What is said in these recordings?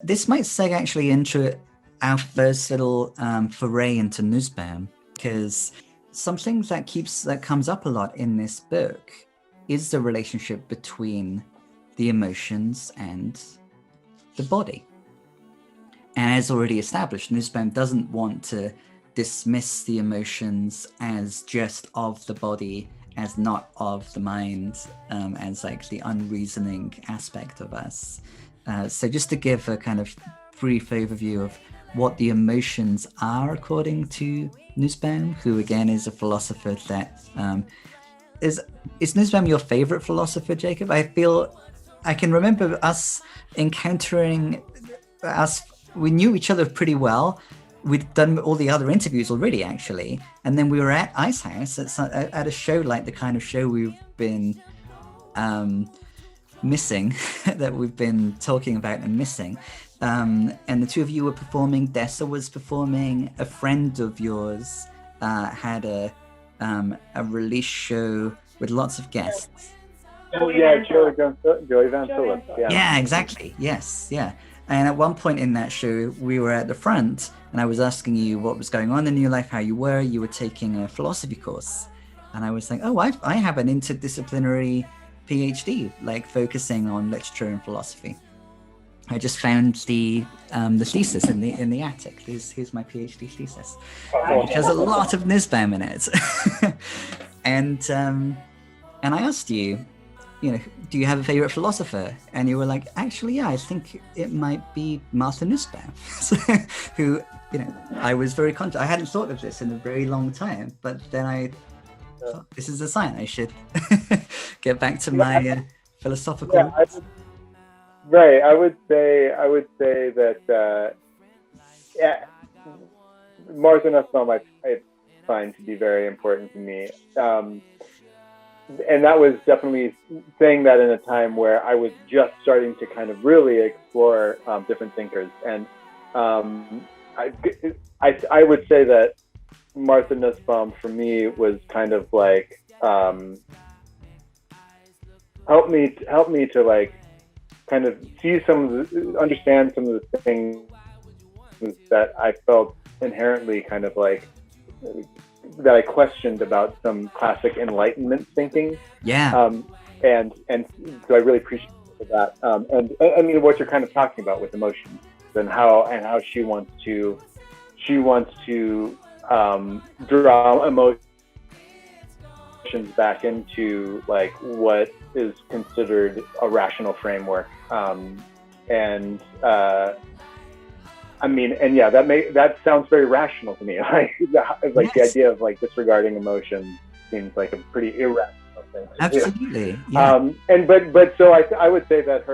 This might seg actually into our first little foray into Nussbaum, because something that comes up a lot in this book is the relationship between the emotions and the body. And as already established, Nussbaum doesn't want to dismiss the emotions as just of the body, as not of the mind, as like the unreasoning aspect of us. So just to give a kind of brief overview of what the emotions are according to Nussbaum, who again is a philosopher that is Nussbaum your favorite philosopher, Jacob? I feel I can remember us encountering us. We knew each other pretty well. We'd done all the other interviews already, actually, and then we were at Ice House at a show like the kind of show we've been missing, that we've been talking about and missing. And the two of you were performing. Dessa was performing. A friend of yours had a release show with lots of guests. Oh yeah, Joey Van Phillips. Yeah, exactly. Yes, yeah. And at one point in that show, we were at the front, and I was asking you what was going on in your life, how you were. You were taking a philosophy course, and I was like, "Oh, I have an interdisciplinary PhD, like focusing on literature and philosophy." I just found the thesis in the attic. Here's my PhD thesis, which has a lot of Nussbaum in it. And I asked you, do you have a favorite philosopher? And you were like, actually, yeah, I think it might be Martha Nussbaum, who, I was very conscious. I hadn't thought of this in a very long time, but then I thought, this is a sign I should get back to my philosophical. Yeah, right. I would say that Martha Nussbaum I find to be very important to me. And that was definitely saying that in a time where I was just starting to kind of really explore different thinkers. And I would say that Martha Nussbaum for me was kind of like help me to like kind of see understand some of the things that I felt inherently kind of like that I questioned about some classic Enlightenment thinking. Yeah. And so I really appreciate that. And I mean, what you're kind of talking about with emotions and how she wants to draw emotions back into like what is considered a rational framework. I mean, and yeah, that sounds very rational to me. Like yes. The idea of like disregarding emotion seems like a pretty irrational thing. Absolutely. Yeah. But so I would say that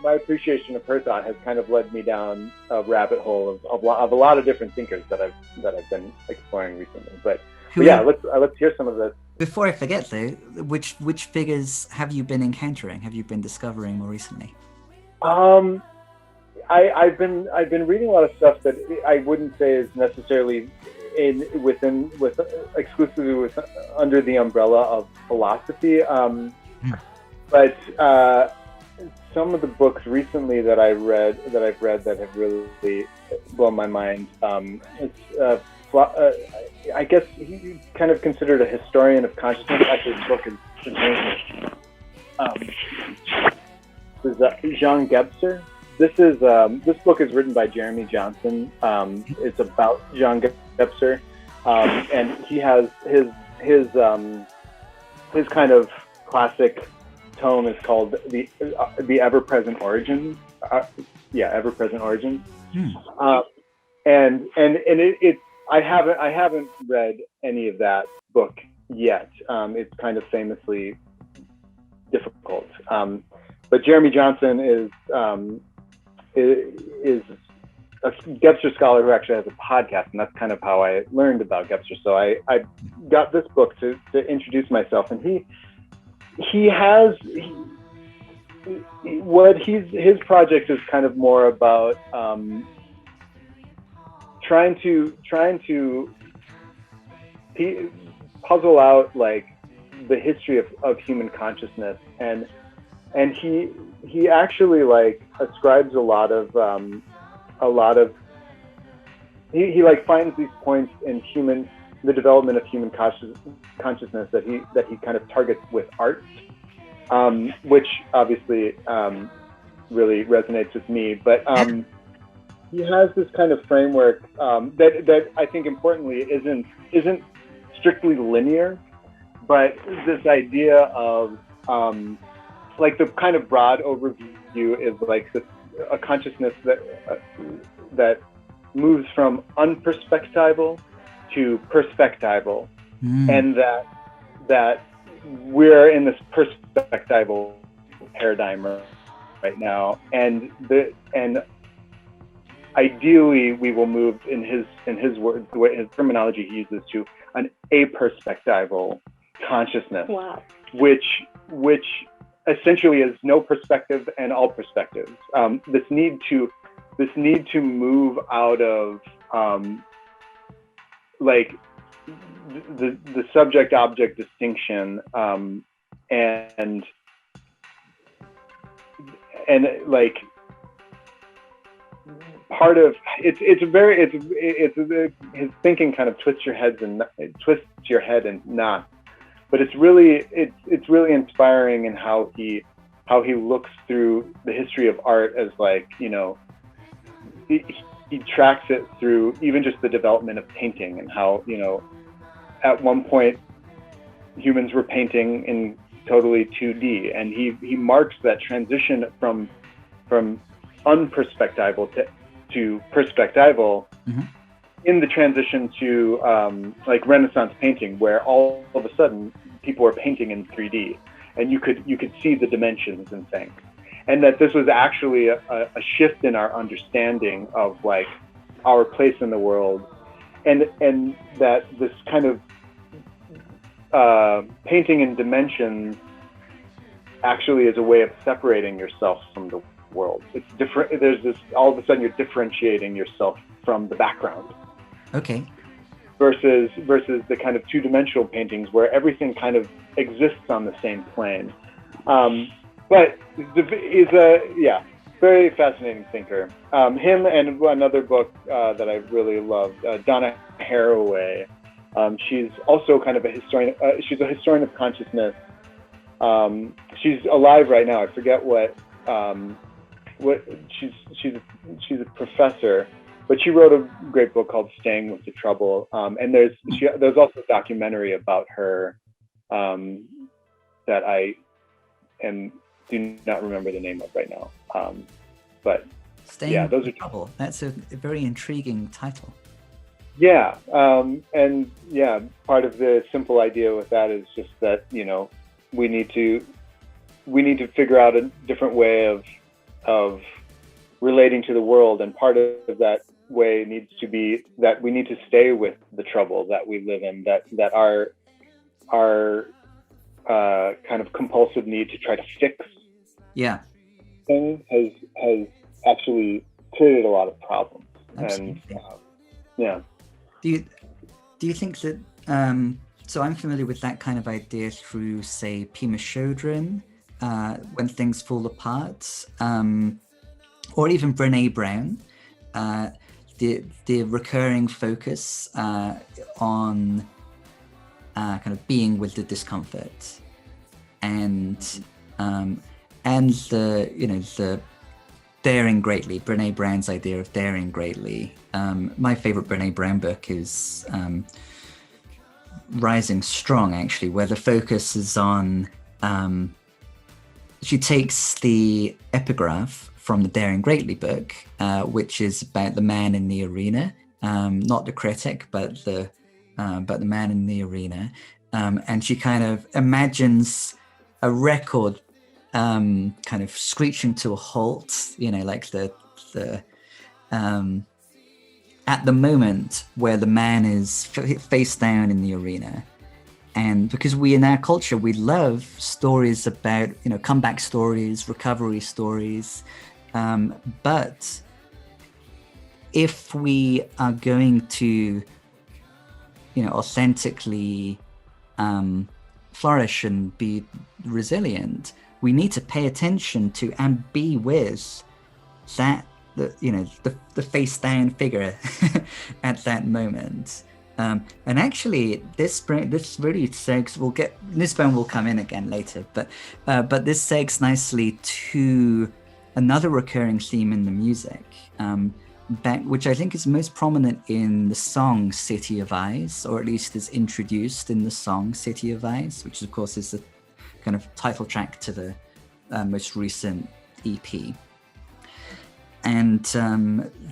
my appreciation of her thought has kind of led me down a rabbit hole of a lot of different thinkers that I've been exploring recently. But yeah, let's hear some of this. Before I forget though, which figures have you been encountering? Have you been discovering more recently? I've been reading a lot of stuff that I wouldn't say is necessarily exclusively under the umbrella of philosophy. But some of the books recently that I've read that have really blown my mind. I guess he kind of considered a historian of consciousness. Actually, his book is Jean Gebser. This book is written by Jeremy Johnson. It's about Jean Gebser, and he has his kind of classic tome is called the Ever-Present Origins. Ever-Present Origins. And it I haven't read any of that book yet. It's kind of famously difficult. But Jeremy Johnson is a Gebser scholar who actually has a podcast, and that's kind of how I learned about Gebser. So I got this book to introduce myself, and his project is kind of more about trying to puzzle out like the history of human consciousness and and he actually like ascribes a lot of he like finds these points in the development of human consciousness that he kind of targets with art, which obviously really resonates with me. But he has this kind of framework that I think importantly isn't strictly linear, but this idea of like the kind of broad overview is like a consciousness that moves from unperspectival to perspectival, and that we're in this perspectival paradigm right now, and ideally we will move, in his words, the way his terminology he uses, to an aperspectival consciousness. Wow. which essentially is no perspective and all perspectives. This need to move out of like the subject-object distinction, and like part of his thinking kind of twists your head in knots, but it's really inspiring in how he looks through the history of art as, like, you know, he tracks it through even just the development of painting, and how, you know, at one point humans were painting in totally 2D, and he marks that transition from unperspectival to perspectival, mm-hmm. in the transition to like Renaissance painting, where all of a sudden people were painting in 3D, and you could see the dimensions and things, and that this was actually a shift in our understanding of, like, our place in the world, and that this kind of painting in dimensions actually is a way of separating yourself from the world. It's different. There's this, all of a sudden you're differentiating yourself from the background. Okay. Versus the kind of two-dimensional paintings where everything kind of exists on the same plane. But he's a very fascinating thinker. Him and another book that I really loved, Donna Haraway. She's also kind of a historian. She's a historian of consciousness. She's alive right now. I forget what she's a professor, but she wrote a great book called Staying with the Trouble. And there's also a documentary about her that I do not remember the name of right now. But Staying with the Trouble. That's a very intriguing title. Yeah, and yeah, part of the simple idea with that is just that, you know, we need to figure out a different way of relating to the world, and part of that way needs to be that we need to stay with the trouble that we live in, that our kind of compulsive need to try to fix things has actually created a lot of problems. Absolutely. And yeah. Do you think that so I'm familiar with that kind of idea through, say, Pema Chodron, When Things Fall Apart, or even Brene Brown, the recurring focus on kind of being with the discomfort, and the daring greatly, Brene Brown's idea of daring greatly. My favorite Brene Brown book is Rising Strong, actually, where the focus is on, she takes the epigraph from the Daring Greatly book, which is about the man in the arena, not the critic, but the man in the arena, and she kind of imagines a record kind of screeching to a halt, you know, like the at the moment where the man is face down in the arena. And because we, in our culture, we love stories about, you know, comeback stories, recovery stories, but if we are going to, you know, authentically flourish and be resilient, we need to pay attention to and be with that, the face down figure at that moment. And actually, this really segs. Nussbaum will come in again later, but this segs nicely to another recurring theme in the music, which I think is most prominent in the song "City of Eyes," or at least is introduced in the song "City of Eyes," which of course is the kind of title track to the most recent EP. And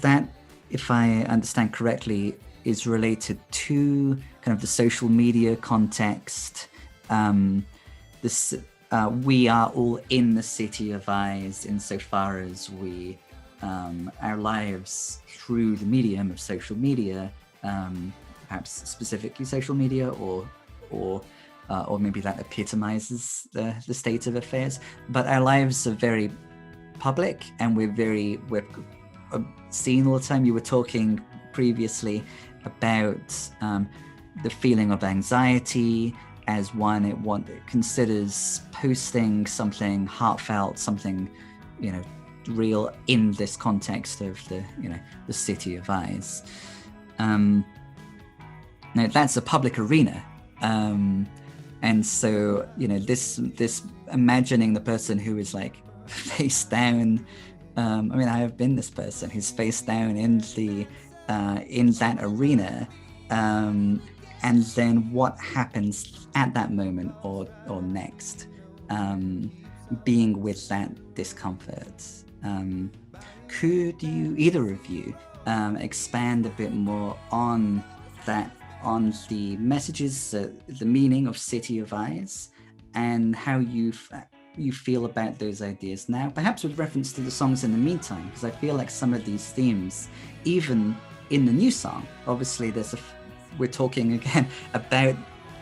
that, if I understand correctly, is related to kind of the social media context. We are all in the city of eyes insofar as we, our lives through the medium of social media, perhaps specifically social media, or maybe that epitomizes the state of affairs. But our lives are very public, and we're seen all the time. You were talking previously about the feeling of anxiety as one considers posting something heartfelt, something real in this context of the city of eyes. Now that's a public arena, and so this imagining the person who is like face down. I have been this person who's face down in that arena, and then what happens at that moment or next, being with that discomfort. Could you, either of you, expand a bit more on that, on the messages, the meaning of City of Eyes, and how you feel about those ideas now, perhaps with reference to the songs in the meantime, because I feel like some of these themes, even in the new song, obviously we're talking again about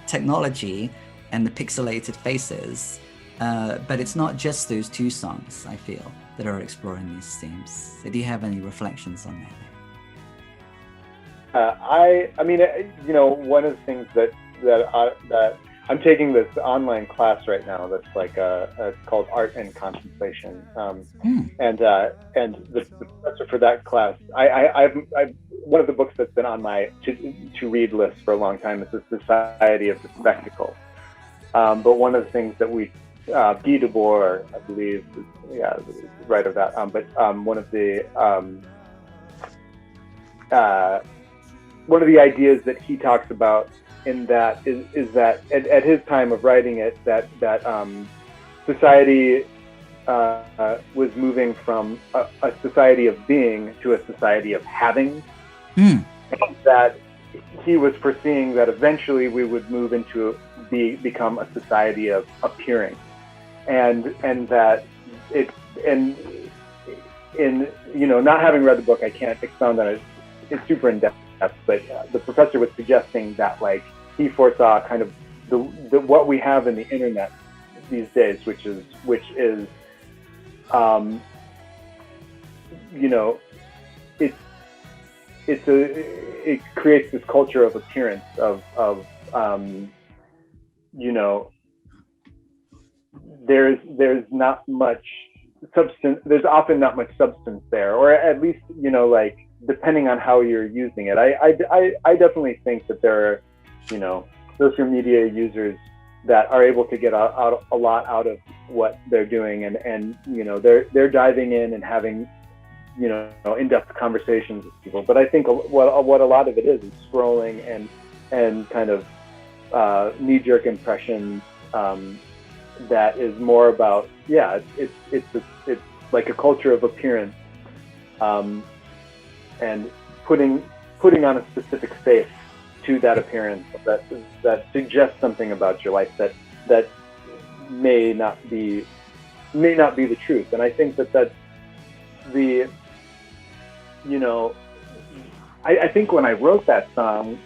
technology and the pixelated faces, but it's not just those two songs, I feel, that are exploring these themes. So do you have any reflections on that? I mean, one of the things that I'm taking this online class right now that's like it's called Art and Contemplation, and the professor for that class, I've one of the books that's been on my to read list for a long time is The Society of the Spectacle. But one of the things that we Guy Debord, I believe, right of that. But one of the ideas that he talks about in that is that at his time of writing it, that society was moving from a society of being to a society of having, and that he was foreseeing that eventually we would move into become a society of appearing, and that it, and in not having read the book, I can't expound on it. It's super in depth, but the professor was suggesting that like he foresaw kind of the what we have in the internet these days, which is it creates this culture of appearance of there's not much substance. There's often not much substance there, or at least like depending on how you're using it. I definitely think that there are social media users that are able to get out a lot out of what they're doing, and they're diving in and having in-depth conversations with people. But I think what a lot of it is scrolling and kind of knee-jerk impressions that is more about it's like a culture of appearance, and putting on a specific face to that appearance that suggests something about your life that may not be the truth. And I think that's the I think when I wrote that song,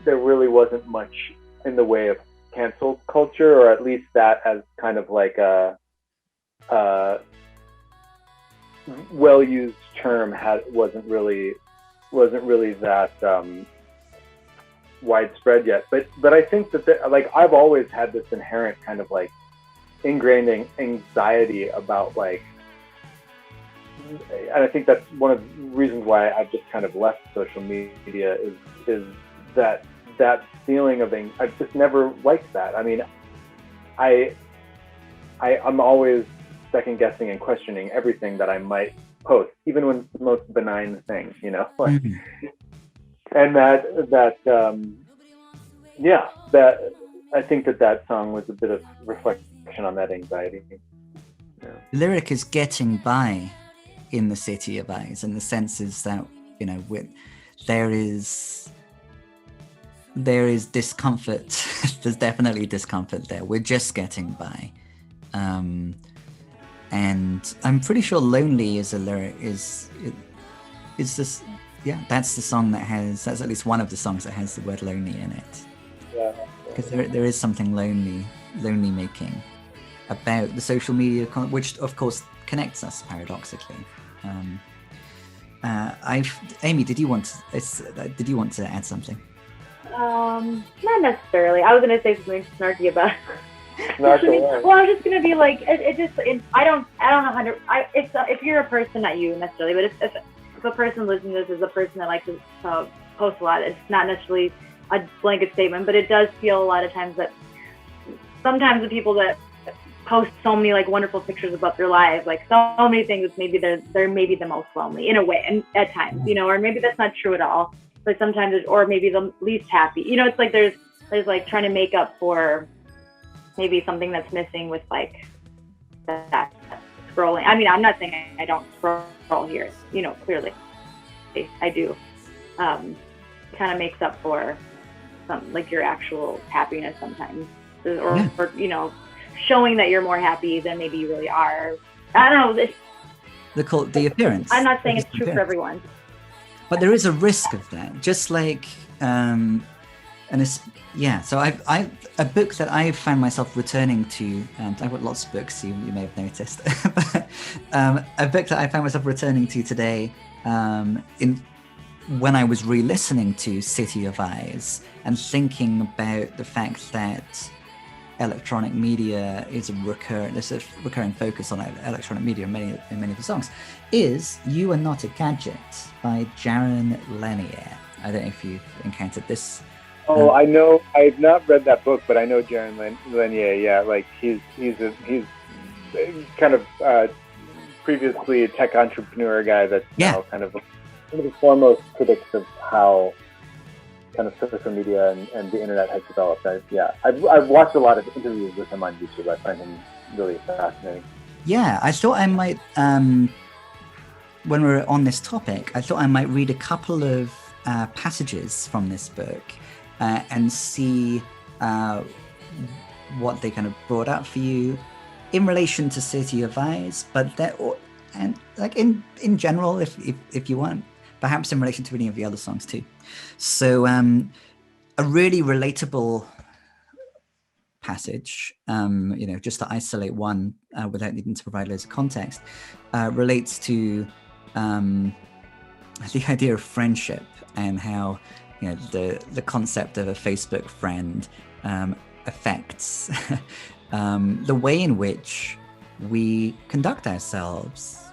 there really wasn't much in the way of cancel culture, or at least that as kind of like a well-used term wasn't really that widespread yet. But I think that like I've always had this inherent kind of like ingrained anxiety about like, and I think that's one of the reasons why I've just kind of left social media is that feeling of I've just never liked that. I mean, I'm always second guessing and questioning everything that I might post, even when it's the most benign thing, you know. Like, and that I think that song was a bit of reflection on that anxiety. Yeah. The lyric is getting by in the city of eyes, and the sense is that, you know, there is discomfort. There's definitely discomfort there. We're just getting by. And I'm pretty sure "Lonely" is a lyric. Is this? Yeah, that's the song that's at least one of the songs that has the word "lonely" in it. Yeah. Because there is something lonely making about the social media, which of course connects us paradoxically. Amy, did you want to add something? Not necessarily. I was going to say something snarky about. Well, I was just going to be like, I don't know how to. If you're a person, not you necessarily, but if a person listening to this is a person that likes to post a lot, it's not necessarily a blanket statement, but it does feel a lot of times that sometimes the people that post so many like wonderful pictures about their lives, like so many things, maybe they're maybe the most lonely in a way, and at times, you know, or maybe that's not true at all. But sometimes or maybe the least happy. You know, it's like there's like trying to make up for maybe something that's missing with like that scrolling. I mean, I'm not saying I don't scroll here, you know, clearly I do. Kind of makes up for some like your actual happiness sometimes, or you know, showing that you're more happy than maybe you really are. I don't know. The appearance. I'm not saying it's true for everyone. But there is a risk of that, just like, So a book that I found myself returning to, and I've got lots of books you may have noticed, but a book that I found myself returning to today, when I was re-listening to City of Eyes and thinking about the fact that electronic media is there's a recurring focus on electronic media in many of the songs, is You Are Not a Gadget by Jaron Lanier. I don't know if you've encountered this. Oh, I know. I've not read that book, but I know Jaron Lanier. Yeah, like he's kind of previously a tech entrepreneur guy that's now kind of one of the foremost critics of how kind of social media and the internet has developed. I've watched a lot of interviews with him on YouTube. I find him really fascinating. Yeah, I thought I might, when we're on this topic, I thought I might read a couple of passages from this book and see what they kind of brought up for you in relation to City of Eyes, and like in general, if you want, perhaps in relation to any of the other songs too. So a really relatable passage, you know, just to isolate one without needing to provide loads of context, relates to the idea of friendship and how, you know, the concept of a Facebook friend affects the way in which we conduct ourselves.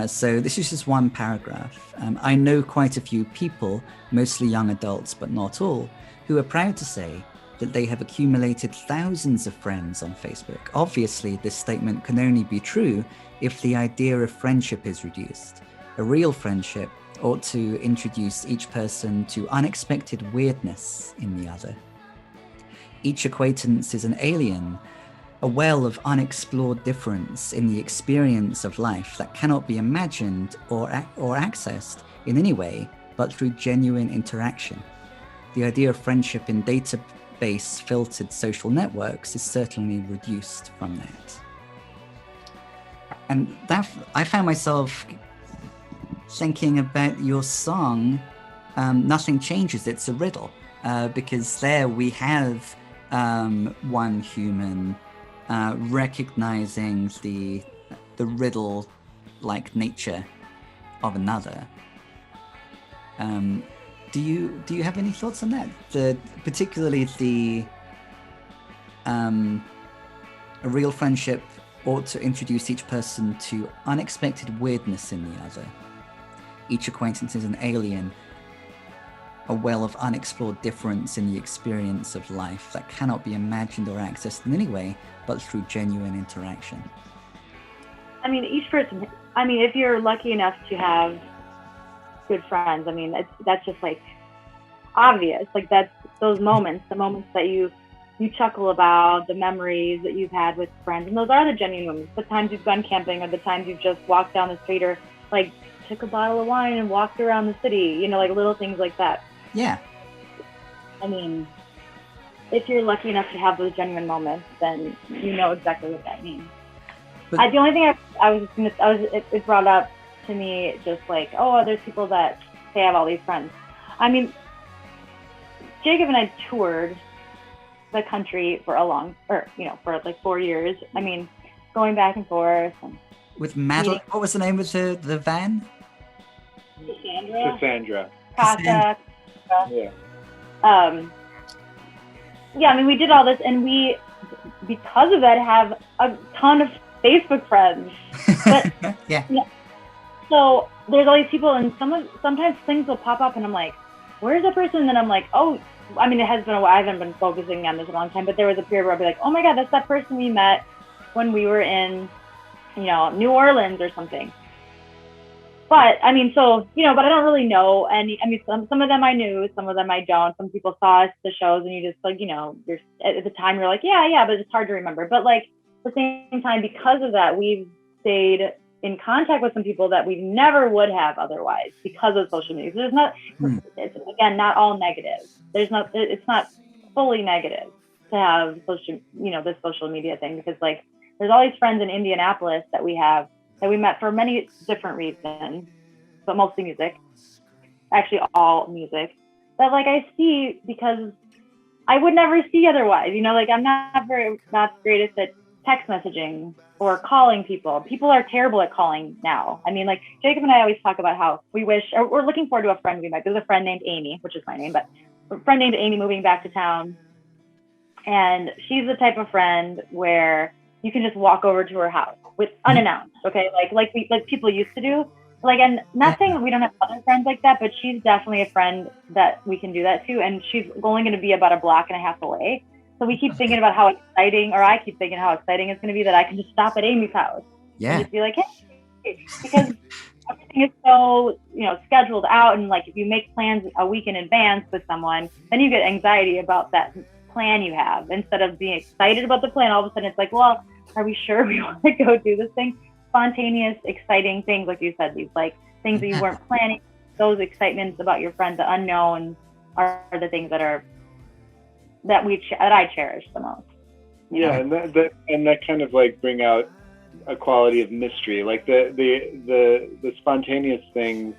So this is just one paragraph. I know quite a few people, mostly young adults, but not all, who are proud to say that they have accumulated thousands of friends on Facebook. Obviously, this statement can only be true if the idea of friendship is reduced. A real friendship ought to introduce each person to unexpected weirdness in the other. Each acquaintance is an alien, a well of unexplored difference in the experience of life that cannot be imagined or accessed in any way but through genuine interaction. The idea of friendship in database-filtered social networks is certainly reduced from that. And that, I found myself thinking about your song, Nothing Changes, It's a Riddle, because there we have one human recognizing the riddle-like nature of another. Do you have any thoughts on that? Particularly the A real friendship ought to introduce each person to unexpected weirdness in the other. Each acquaintance is an alien, a well of unexplored difference in the experience of life that cannot be imagined or accessed in any way but through genuine interaction. I mean, each person, I mean, if you're lucky enough to have good friends, I mean, that's just like obvious. Like that's those moments, the moments that you chuckle about, the memories that you've had with friends. And those are the genuine moments. The times you've gone camping or the times you've just walked down the street or like took a bottle of wine and walked around the city, you know, like little things like that. Yeah. I mean, if you're lucky enough to have those genuine moments, then you know exactly what that means. But the only thing it brought up to me just like, oh, there's people that say I have all these friends. I mean, Jacob and I toured the country for for like 4 years. I mean, going back and forth. And with Madeline, what was the name of the van? Cassandra. Casa. Yeah. Yeah, I mean, we did all this, and we, because of that, have a ton of Facebook friends. But, yeah. So there's all these people, and sometimes things will pop up, and I'm like, where's that person? And then I'm like, oh, I mean, it has been a while. I haven't been focusing on this a long time, but there was a period where I'd be like, oh my God, that's that person we met when we were in, New Orleans or something. But I mean, so, but I don't really know any. I mean, some of them I knew, some of them I don't. Some people saw us at the shows and you just like, you're at the time you're like, yeah, but it's hard to remember. But like at the same time, because of that, we've stayed in contact with some people that we never would have otherwise because of social media. So there's not, it's, again, not all negative. It's not fully negative to have this social media thing, because like there's all these friends in Indianapolis that we met for many different reasons, but mostly music, actually all music, that like I see because I would never see otherwise. Like I'm not the greatest at text messaging or calling people. People are terrible at calling now. I mean, like Jacob and I always talk about how we wish, or we're looking forward to a friend we met. There's a friend named Amy, which is my name, but a friend named Amy moving back to town. And she's the type of friend where you can just walk over to her house with unannounced, okay? Like people used to do. Like, and not saying that we don't have other friends like that, but she's definitely a friend that we can do that to. And she's only going to be about a block and a half away. So we keep thinking about how exciting, or I keep thinking how exciting it's going to be that I can just stop at Amy's house. Yeah. And just be like, hey, because everything is so, scheduled out. And like, if you make plans a week in advance with someone, then you get anxiety about that plan you have. Instead of being excited about the plan, all of a sudden it's like, well, are we sure we want to go do this thing? Spontaneous, exciting things, like you said, these like things that you weren't planning. Those excitements about your friends, the unknown, are the things that I cherish the most. Yeah, and that kind of like bring out a quality of mystery. Like the spontaneous things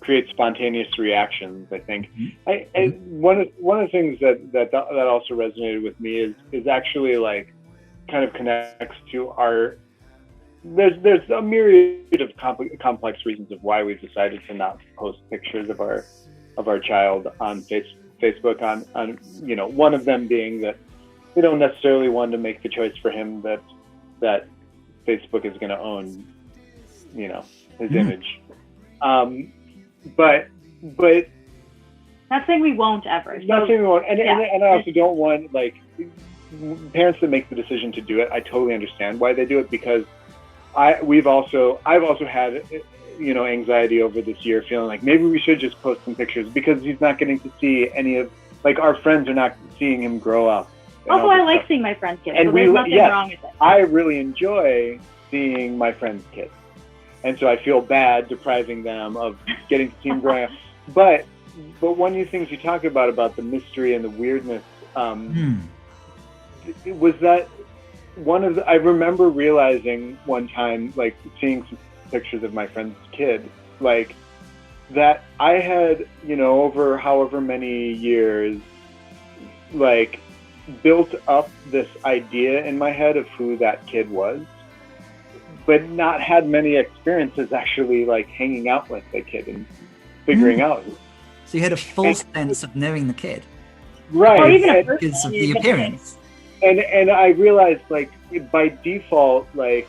create spontaneous reactions, I think. One of the things that also resonated with me is actually like kind of connects to our. There's a myriad of complex reasons of why we've decided to not post pictures of our child on Facebook. On one of them being that we don't necessarily want to make the choice for him that Facebook is going to own, his image. But not saying we won't ever. Not saying we won't, and I also don't want like parents that make the decision to do it. I totally understand why they do it, because I've also had anxiety over this year, feeling like maybe we should just post some pictures because he's not getting to see any of, like, our friends are not seeing him grow up. Also, I like seeing my friends' kids, and so there's nothing wrong with it. I really enjoy seeing my friends' kids, and so I feel bad depriving them of getting to see him growing up. But one of the things you talk about the mystery and the weirdness, was that I remember realizing one time, like seeing some pictures of my friend's kid, like that I had, over however many years, like built up this idea in my head of who that kid was, but not had many experiences actually like hanging out with the kid and figuring out. So you had a full sense of knowing the kid. Right. Or even because of the appearance. and I realized, like, by default, like,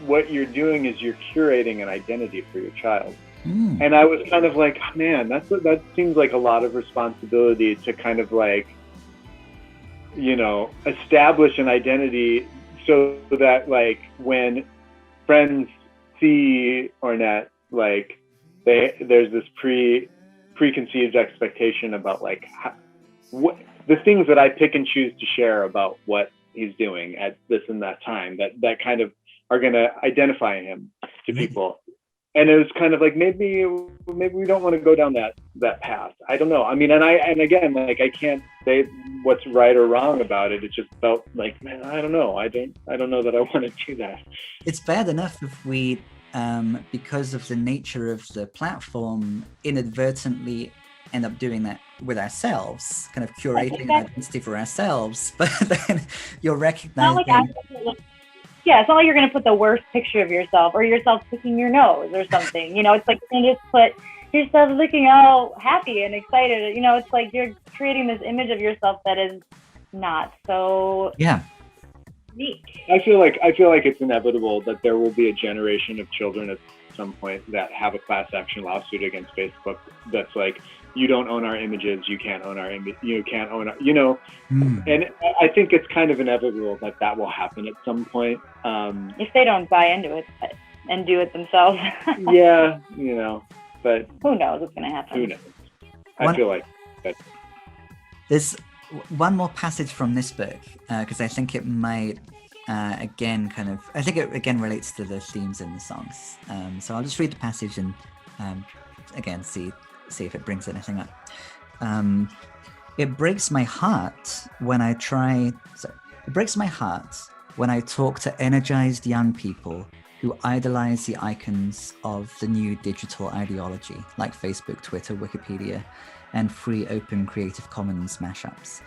what you're doing is you're curating an identity for your child. And I was kind of like, man, that seems like a lot of responsibility to kind of like, you know, establish an identity so that like when friends see Ornette, like there's this preconceived expectation about like what the things that I pick and choose to share about what he's doing at this and that time that kind of are going to identify him to people. And it was kind of like, maybe we don't want to go down that path. I don't know. I mean, and again, like, I can't say what's right or wrong about it. It just felt like, man, I don't know. I don't know that I want to do that. It's bad enough if we, because of the nature of the platform, inadvertently end up doing that with ourselves, kind of curating an identity for ourselves. But then you're recognizing. Yeah, it's not like you're going to put the worst picture of yourself or yourself picking your nose or something. You know, it's like you can just put yourself looking all happy and excited. You know, it's like you're creating this image of yourself that is not so unique. I feel like it's inevitable that there will be a generation of children at some point that have a class action lawsuit against Facebook that's like, you don't own our images, you can't own our image, you can't own our, you know. And I think it's kind of inevitable that will happen at some point. If they don't buy into it and do it themselves. Yeah, you know, but who knows what's going to happen? Who knows? I feel like that. There's one more passage from this book, because I think it might, again, I think it again relates to the themes in the songs. So I'll just read the passage and again, see if it brings anything up. It breaks my heart when I talk to energized young people who idolize the icons of the new digital ideology, like Facebook, Twitter, Wikipedia, and free open Creative Commons mashups.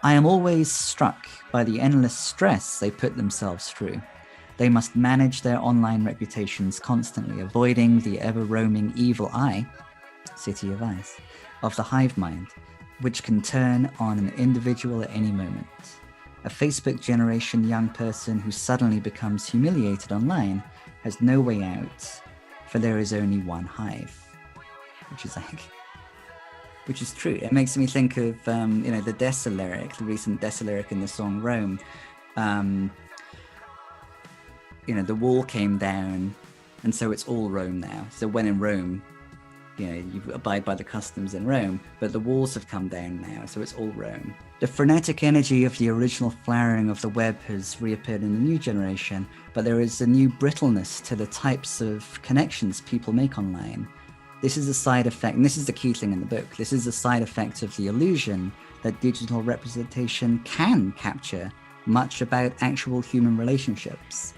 I am always struck by the endless stress they put themselves through. They must manage their online reputations constantly, avoiding the ever-roaming evil eye, City of Ice, of the hive mind, which can turn on an individual at any moment. A Facebook generation young person who suddenly becomes humiliated online has no way out, for there is only one hive. Which is true. It makes me think of the Dessa lyric, the recent Dessa lyric in the song Rome. The wall came down, and so it's all Rome now. So when in Rome, you abide by the customs in Rome, but the walls have come down now, so it's all Rome. The frenetic energy of the original flowering of the web has reappeared in the new generation, but there is a new brittleness to the types of connections people make online. This is a side effect, and this is the key thing in the book, this is a side effect of the illusion that digital representation can capture much about actual human relationships.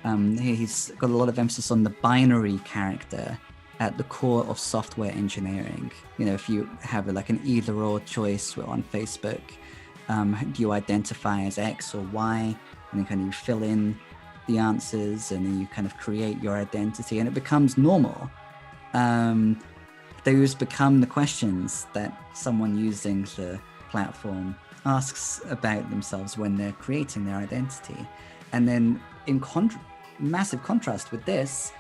He's got a lot of emphasis on the binary character at the core of software engineering. If you have an either or choice on Facebook, do you identify as X or Y? And then you fill in the answers and then you kind of create your identity and it becomes normal. Those become the questions that someone using the platform asks about themselves when they're creating their identity. And then in massive contrast with this,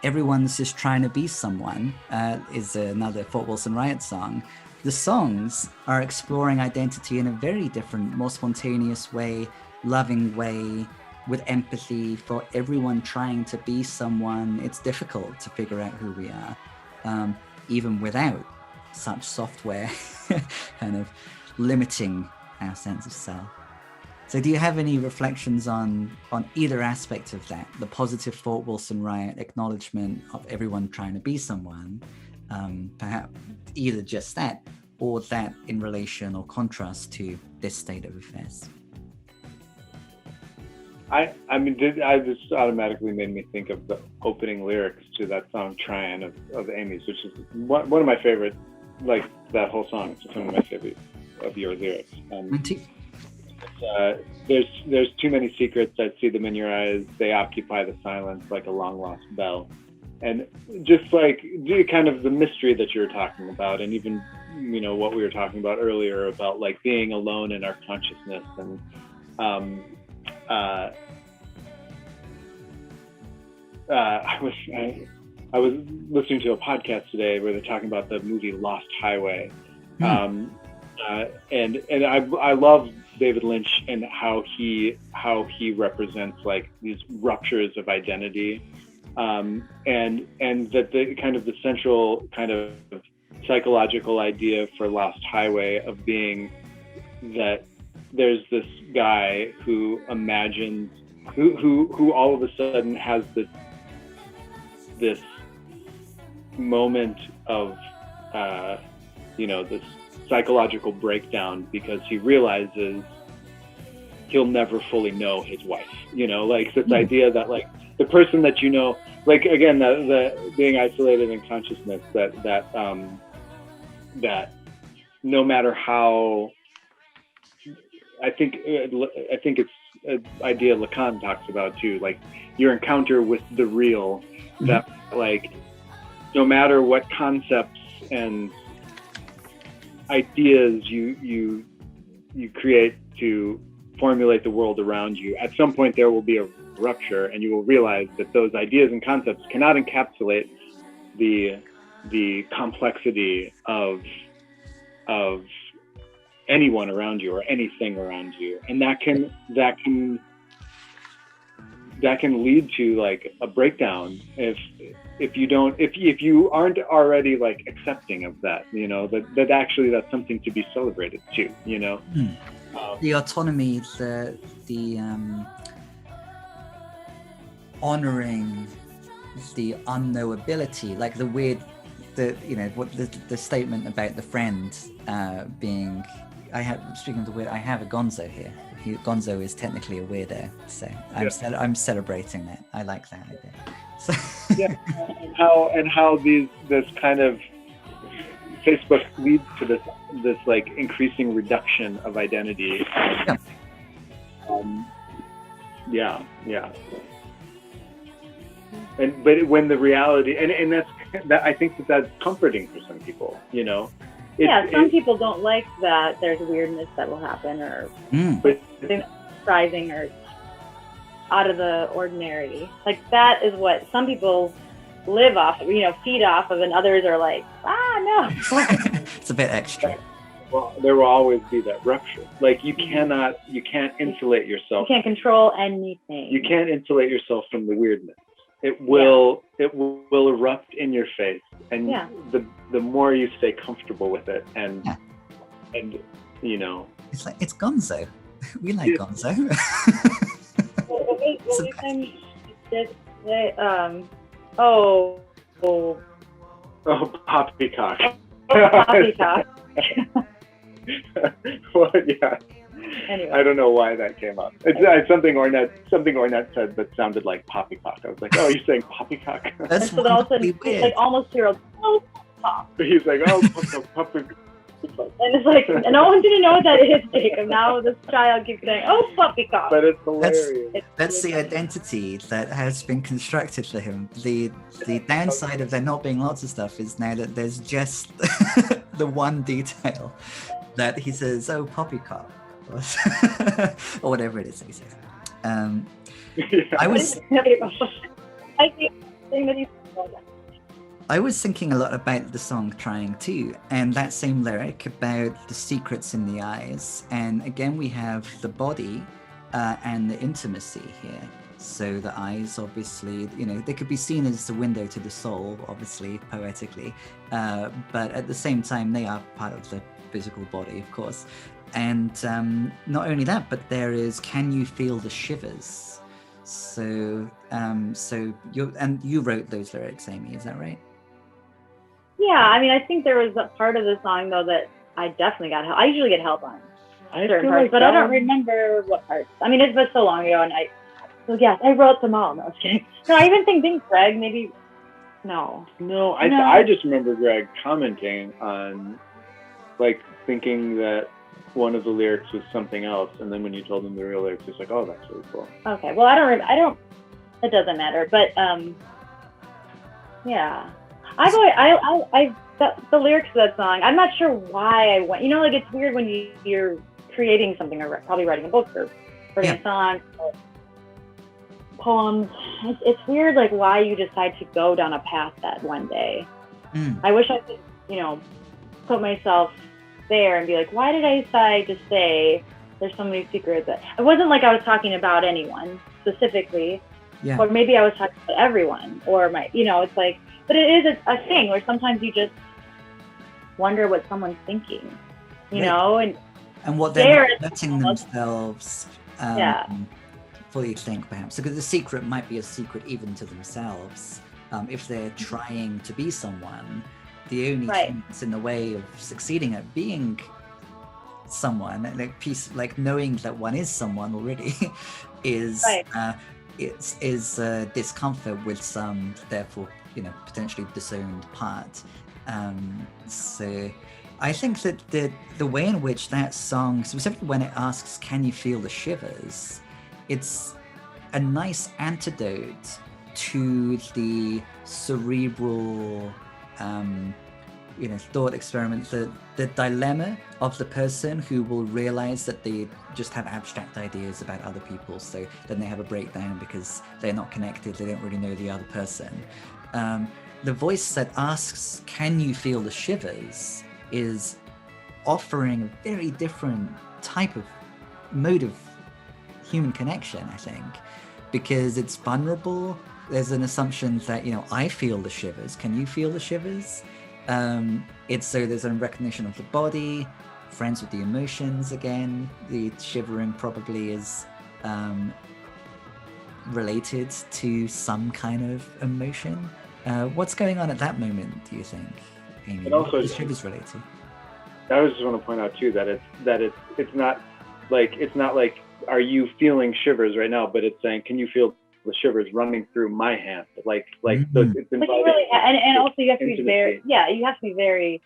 everyone's just trying to be someone, is another Fort Wilson Riot song. The songs are exploring identity in a very different, more spontaneous way, loving way, with empathy for everyone trying to be someone. It's difficult to figure out who we are, even without such software kind of limiting our sense of self. So do you have any reflections on either aspect of that, the positive Fort Wilson Riot acknowledgement of everyone trying to be someone, perhaps either just that or that in relation or contrast to this state of affairs? I mean, I just automatically made me think of the opening lyrics to that song "Tryin" of Amy's, which is one of my favorite. Like that whole song, it's just one of my favorite of your lyrics. There's too many secrets. I see them in your eyes. They occupy the silence like a long lost bell. and just like the kind of the mystery that you're talking about, and even what we were talking about earlier about like being alone in our consciousness. And I was listening to a podcast today where they're talking about the movie Lost Highway. And I love David Lynch and how he represents like these ruptures of identity, and that the kind of the central kind of psychological idea for Lost Highway of being that there's this guy who imagines who all of a sudden has this moment of this psychological breakdown because he realizes he'll never fully know his wife. Like this idea that like the person that like again the being isolated in consciousness, that no matter how, I think it's an idea Lacan talks about too, like your encounter with the real, that like no matter what concepts and ideas you create to formulate the world around you, at some point there will be a rupture, and you will realize that those ideas and concepts cannot encapsulate the complexity of anyone around you or anything around you, and that can lead to like a breakdown if you aren't already like accepting of that, that actually that's something to be celebrated too, the autonomy, the honoring the unknowability, like the weird, the statement about the friend being, speaking of the weird, I have a Gonzo here. Gonzo is technically a weirdo, so I'm celebrating that. I like that idea. So yeah, and how this kind of Facebook leads to this like increasing reduction of identity. But when the reality, and that's I think that's comforting for some people, some people don't like that there's weirdness that will happen, or surprising or out of the ordinary. Like that is what some people live off of, feed off of, and others are like, no. It's a bit extra. Well, there will always be that rupture. Like you can't insulate yourself. You can't control anything. You can't insulate yourself from the weirdness. It will erupt in your face, and the more you stay comfortable with it, and it's like, it's Gonzo. We like Gonzo. Poppycock. Poppycock. Well, yeah. Anyway. I don't know why that came up. It's something Ornette said that sounded like poppycock. I was like, oh, you're saying poppycock? That's so then all of a sudden, weird. Like almost heroes. Oh, pop. He's like, oh, poppycock. And it's like, and no one didn't know what that is, Jacob. Now this child keeps saying, oh, poppycock. But it's hilarious. That's the identity that has been constructed for him. The downside of there not being lots of stuff is now that there's just the one detail that he says, oh, poppycock. Or whatever it is that he says. I was thinking a lot about the song Trying To, and that same lyric about the secrets in the eyes. And again, we have the body and the intimacy here. So the eyes, obviously, they could be seen as the window to the soul, obviously, poetically. But at the same time, they are part of the physical body, of course. And not only that, but there is, can you feel the shivers? So you wrote those lyrics, Amy, is that right? Yeah, I mean, I think there was a part of the song though that I definitely got help. I usually get help on certain parts, but I don't remember what parts. I mean, it's been so long ago, and I wrote them all. No, I was kidding. No, I even think Greg maybe. No, I just remember Greg commenting on, like, thinking that one of the lyrics was something else, and then when you told him the real lyrics, he's like, "Oh, that's really cool." Okay, well, I don't. It doesn't matter, but Yeah. The lyrics of that song, I'm not sure why I went, like it's weird when you're creating something or probably writing a book or writing a song or poems. It's weird, like why you decide to go down a path that one day. I wish I could, put myself there and be like, why did I decide to say there's so many secrets that it wasn't like I was talking about anyone specifically, or maybe I was talking about everyone or it's like, but it is a thing where sometimes you just wonder what someone's thinking, and what they're not letting themselves fully think, perhaps, because the secret might be a secret even to themselves. If they're trying to be someone, the only thing that's in the way of succeeding at being someone, like knowing that one is someone already, is discomfort with some, therefore, potentially disowned part. So I think that the way in which that song, specifically when it asks, can you feel the shivers, it's a nice antidote to the cerebral thought experiment, the dilemma of the person who will realize that they just have abstract ideas about other people, so then they have a breakdown because they're not connected, they don't really know the other person. The voice that asks, can you feel the shivers, is offering a very different type of mode of human connection, I think, because it's vulnerable. There's an assumption that, I feel the shivers. Can you feel the shivers? It's so there's a recognition of the body, friends with the emotions again. The shivering probably is related to some kind of emotion. What's going on at that moment, do you think, Amy? And also, the shivers related. I was just want to point out too that it's not like are you feeling shivers right now, but it's saying, can you feel the shivers running through my hand, so it's involved. Really, and also you have to be very, you have to be very,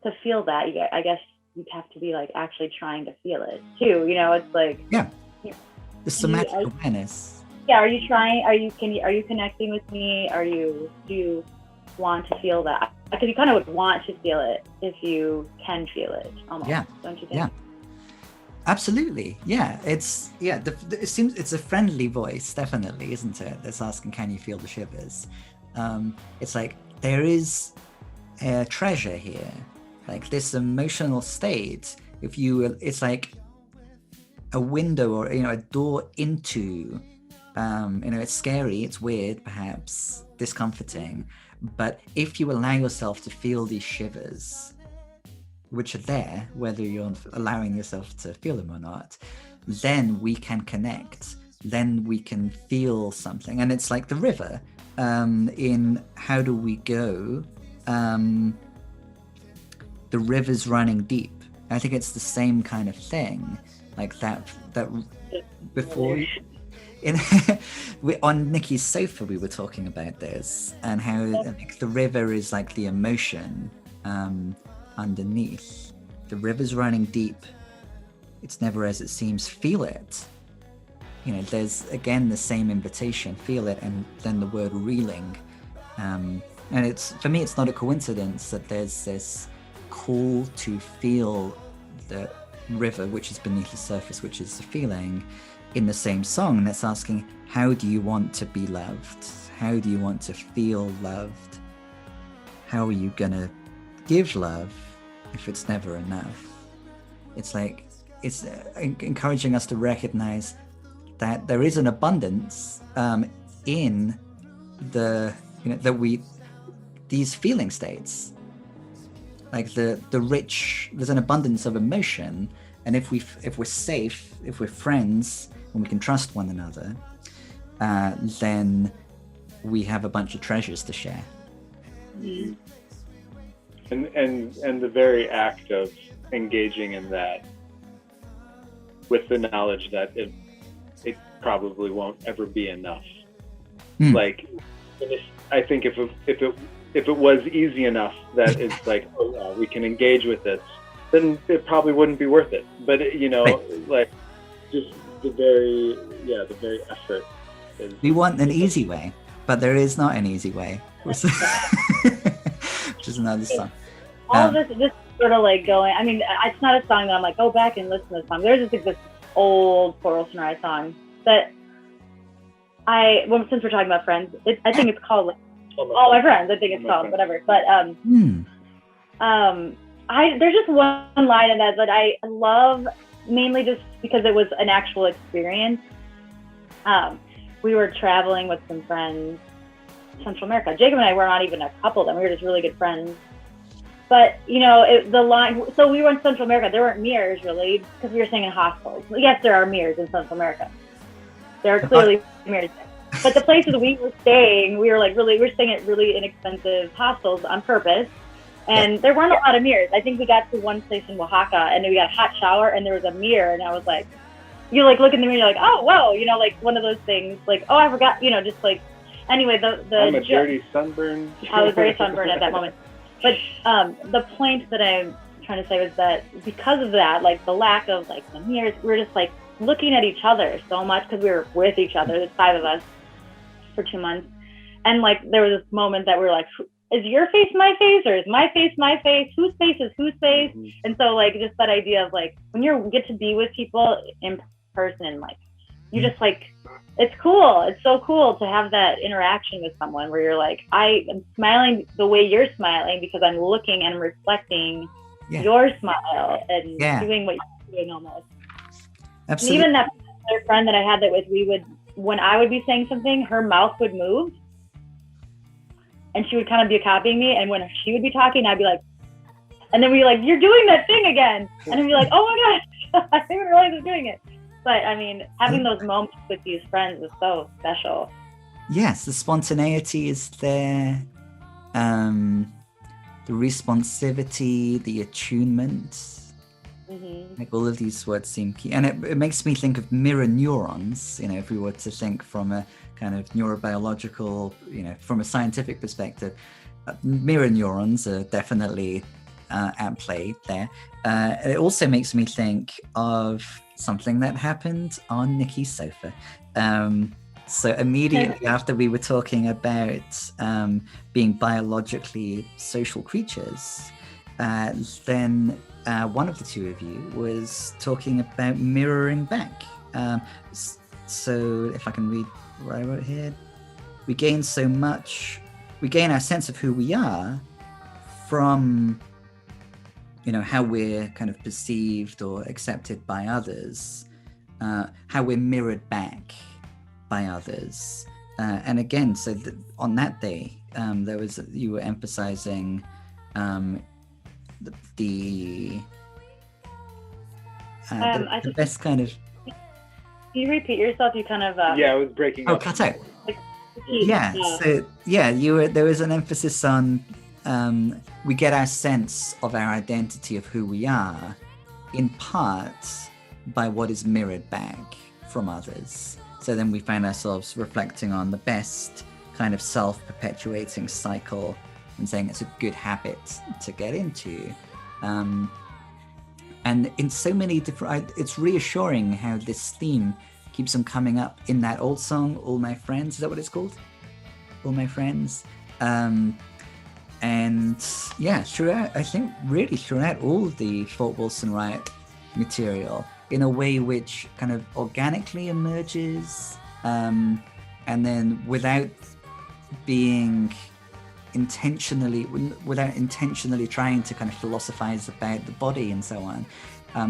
to feel that, I guess you'd have to be like actually trying to feel it too, it's like the somatic awareness. Are you trying, are you connecting with me, do you want to feel that, because you kind of would want to feel it if you can feel it almost, don't you think? Absolutely, it seems it's a friendly voice, definitely, isn't it? That's asking, can you feel the shivers? It's like there is a treasure here, like this emotional state. It's like a window or a door into. It's scary, it's weird, perhaps discomforting, but if you allow yourself to feel these shivers, which are there, whether you're allowing yourself to feel them or not, then we can connect, then we can feel something. And it's like the river in How Do We Go? The river's running deep. I think it's the same kind of thing, like that before on Nikki's sofa we were talking about this, and how like, the river is like the emotion underneath. The river's running deep, it's never as it seems, feel it. There's again the same invitation, feel it, and then the word reeling, and it's, for me, it's not a coincidence that there's this call to feel the river, which is beneath the surface, which is the feeling, in the same song that's asking, how do you want to be loved? How do you want to feel loved? How are you gonna give love if it's never enough? It's like, it's encouraging us to recognize that there is an abundance in these feeling states, like the rich, there's an abundance of emotion, and if we're safe, if we're friends, and we can trust one another, then we have a bunch of treasures to share. Mm-hmm. And the very act of engaging in that, with the knowledge that it probably won't ever be enough. Like, I think if it was easy enough that it's like, we can engage with this, then it probably wouldn't be worth it. But like, just the very effort. We want an easy way. But there is not an easy way, which is another song. All of this sort of like going. I mean, it's not a song that I'm like, go back and listen to this song. There's just like this old Coral Sonora song that since we're talking about friends, I think it's called like, All My Friends. I think it's called whatever. But there's just one line in that I love, mainly just because it was an actual experience. We were traveling with some friends in Central America. Jacob and I were not even a couple then. We were just really good friends. But, you know, the line, so we were in Central America. There weren't mirrors, really, because we were staying in hostels. Yes, there are mirrors in Central America. There are clearly mirrors. But the places we were staying, we were staying at really inexpensive hostels on purpose. And there weren't a lot of mirrors. I think we got to one place in Oaxaca, and then we got a hot shower, and there was a mirror, and I was like, you like look in the mirror, you're like, oh, whoa, you know, like one of those things, like, oh, I forgot, you know, just like, anyway, I'm a dirty sunburn. I was very sunburned at that moment. But the point that I'm trying to say was that because of that, like the lack of like the mirrors, we were just like looking at each other so much because we were with each other. There's 5 of us for 2 months. And like there was this moment that we were like, is your face my face or is my face my face? Whose face is whose face? Mm-hmm. And so like just that idea of like when you get to be with people in person, like you just like, it's cool. It's so cool to have that interaction with someone where you're like, I am smiling the way you're smiling because I'm looking and reflecting your smile and doing what you're doing almost. Absolutely. And even that other friend that I had that with, when I would be saying something, her mouth would move and she would kind of be copying me. And when she would be talking, I'd be like, and then we'd be like, you're doing that thing again. And then be like, oh my gosh, I didn't realize I was doing it. But I mean, having those moments with these friends is so special. Yes, the spontaneity is there. The responsivity, the attunement. Mm-hmm. Like all of these words seem key. And it makes me think of mirror neurons, you know, if we were to think from a kind of neurobiological, you know, from a scientific perspective. Mirror neurons are definitely at play there. It also makes me think of something that happened on Nikki's sofa. So immediately after we were talking about being biologically social creatures, then one of the two of you was talking about mirroring back. So if I can read what I wrote here, we gain our sense of who we are from, you know, how we're kind of perceived or accepted by others, how we're mirrored back by others. And again, so on that day, you were emphasizing the best kind of... Can you repeat yourself? You kind of... I was breaking up. Oh, cut out. There was an emphasis on we get our sense of our identity of who we are in part by what is mirrored back from others. So then we find ourselves reflecting on the best kind of self-perpetuating cycle and saying it's a good habit to get into. And in so many different, it's reassuring how this theme keeps on coming up in that old song, All My Friends. Is that what it's called? All My Friends. And throughout, I think really throughout all of the Fort Wilson Riot material, in a way which kind of organically emerges, and then without intentionally trying to kind of philosophize about the body and so on,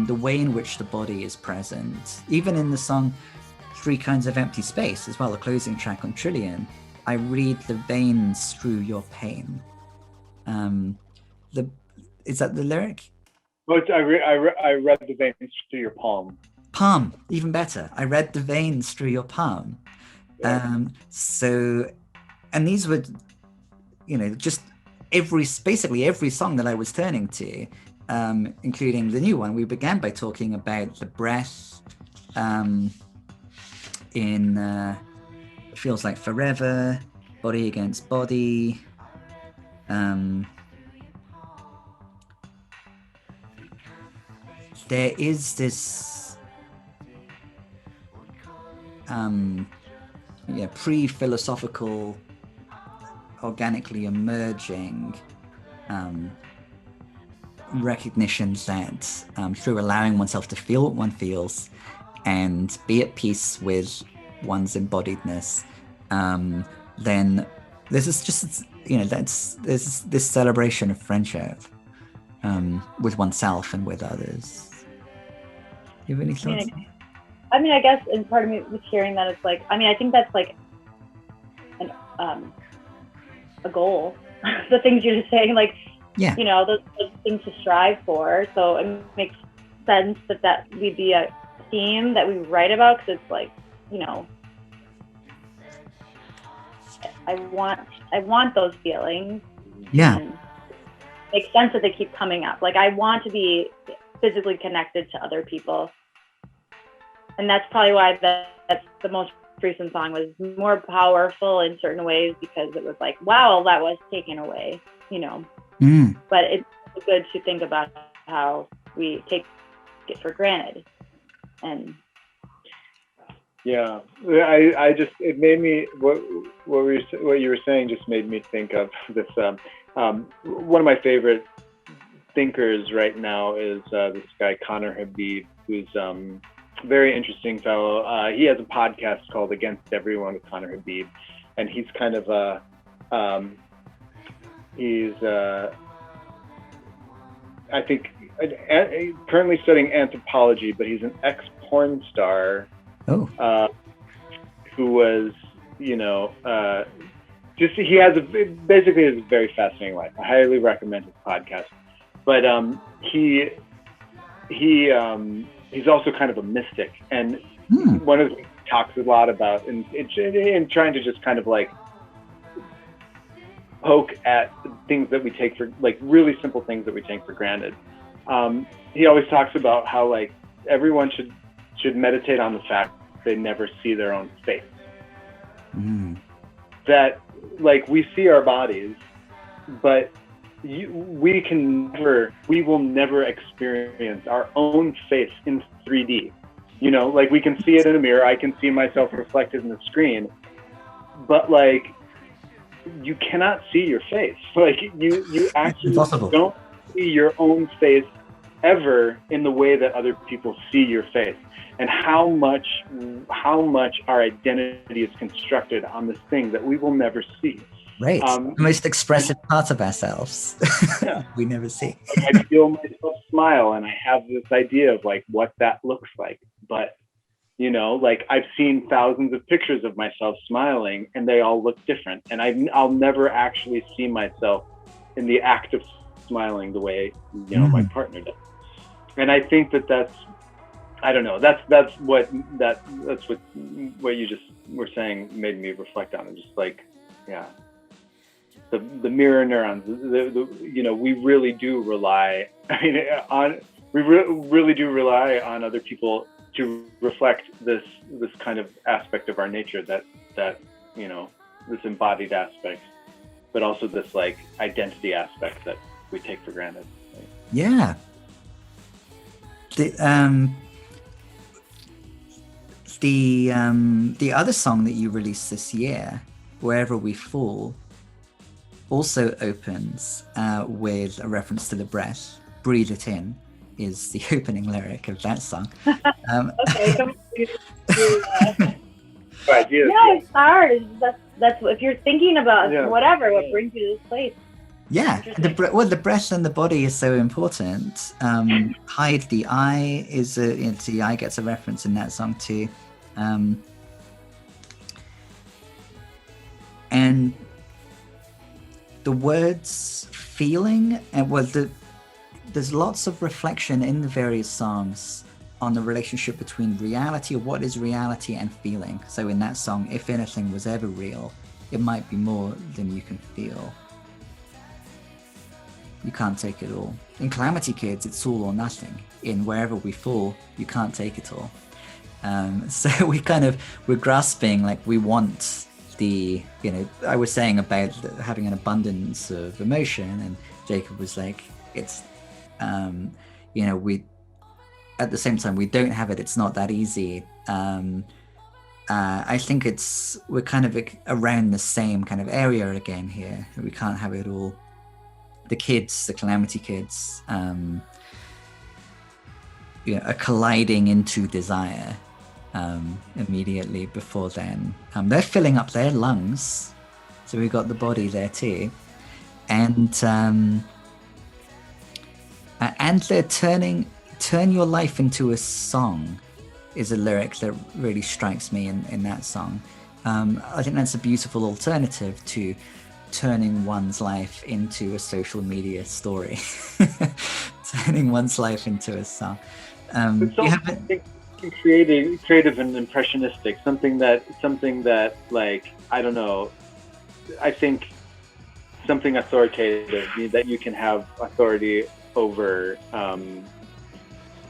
the way in which the body is present, even in the song 3 Kinds of Empty Space as well, the closing track on Trillion, I read the veins strew your pain. Is that the lyric? Well, I read the veins through your palm. Palm, even better. I read the veins through your palm. Yeah. And these were, you know, just basically every song that I was turning to, including the new one. We began by talking about the breath in Feels Like Forever, Body Against Body. There is this pre-philosophical organically emerging recognition that through allowing oneself to feel what one feels and be at peace with one's embodiedness, then this is just, there's this celebration of friendship with oneself and with others. You have any thoughts? I guess, and part of me was hearing that, it's like, I think that's like a goal. The things you're just saying, like, those things to strive for. So it makes sense that would be a theme that we write about, because it's like, I want those feelings. Yeah. And it makes sense that they keep coming up. Like, I want to be physically connected to other people. And that's probably why that's the most recent song was more powerful in certain ways, because it was like, wow, that was taken away, But it's good to think about how we take it for granted. And yeah, I just, it made me, what you were saying just made me think of this. One of my favorite thinkers right now is this guy Connor Habib, who's very interesting fellow. He has a podcast called Against Everyone with Connor Habib, and he's kind of I think currently studying anthropology, but he's an ex-porn star. Who was, just, he has basically a very fascinating life. I highly recommend his podcast. But he's also kind of a mystic, and one of the things he talks a lot about in trying to just kind of like poke at things that we take for, like, really simple things that we take for granted. He always talks about how, like, everyone should meditate on the fact they never see their own face. That, like, we see our bodies, but we will never experience our own face in 3D. Like, we can see it in a mirror. I can see myself reflected in the screen, but, like, you cannot see your face. Like, you actually don't see your own face ever in the way that other people see your face. And how much our identity is constructed on this thing that we will never see. Right. The most expressive part of ourselves. Yeah. We never see. I feel myself smile, and I have this idea of, like, what that looks like. But, like, I've seen thousands of pictures of myself smiling, and they all look different. And I'll never actually see myself in the act of smiling the way, my partner does. And I think that's, I don't know, that's what you just were saying made me reflect on. And just like, yeah, the mirror neurons, we really do rely, really do rely on other people to reflect this kind of aspect of our nature, that this embodied aspect, but also this, like, identity aspect that we take for granted. Right? Yeah. The other song that you released this year, Wherever We Fall, also opens with a reference to the breath. Breathe It In is the opening lyric of that song. Okay, come Right, yeah, it's hard. That's if you're thinking about whatever, what brings you to this place. Yeah, the breath and the body is so important. Hide the Eye is the eye gets a reference in that song too. And the words feeling, and there's lots of reflection in the various songs on the relationship between reality, or what is reality, and feeling. So in that song, if anything was ever real, it might be more than you can feel. You can't take it all. In Calamity Kids, it's all or nothing. In Wherever We Fall, you can't take it all. So we're grasping, like, we want I was saying about having an abundance of emotion, and Jacob was like, it's, we, at the same time, we don't have it. It's not that easy. I think we're kind of around the same kind of area again here. We can't have it all. The kids, the Calamity kids, are colliding into desire immediately before then. They're filling up their lungs, so we've got the body there too, and they're turn your life into a song is a lyric that really strikes me in that song. I think that's a beautiful alternative to turning one's life into a social media story. Turning one's life into a song. Creative and impressionistic, something that like, I don't know, I think something authoritative, that you can have authority over.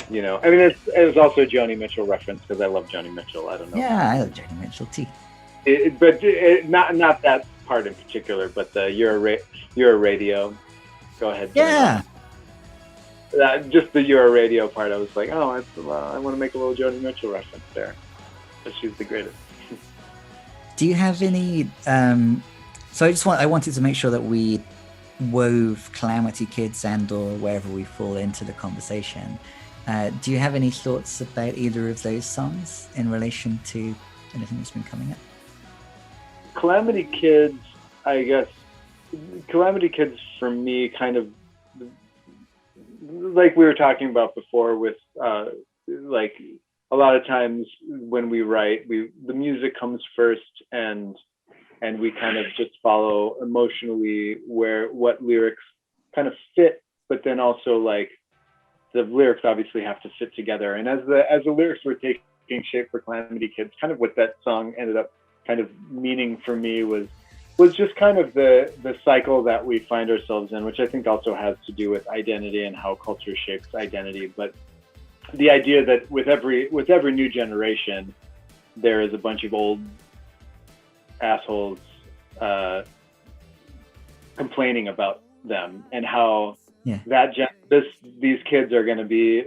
You know, I mean, it's also a Joni Mitchell reference because I love Joni Mitchell. I don't know. Yeah, I love Joni Mitchell too. Not that part in particular, but the You're a Radio. Go ahead. Yeah. Just the You're a Radio part, I was like, oh, I want to make a little Joni Mitchell reference there, because she's the greatest. Do you have any? So I wanted to make sure that we wove Calamity Kids and/or wherever we fall into the conversation. Do you have any thoughts about either of those songs in relation to anything that's been coming up? Calamity Kids, I guess. Calamity Kids for me, kind of like we were talking about before, with like a lot of times when we write, the music comes first, and we kind of just follow emotionally what lyrics kind of fit, but then also like the lyrics obviously have to fit together. And as the lyrics were taking shape for Calamity Kids, kind of what that song ended up kind of meaning for me was just kind of the cycle that we find ourselves in, which I think also has to do with identity and how culture shapes identity. But the idea that with every new generation, there is a bunch of old assholes complaining about them, and how these kids are going to be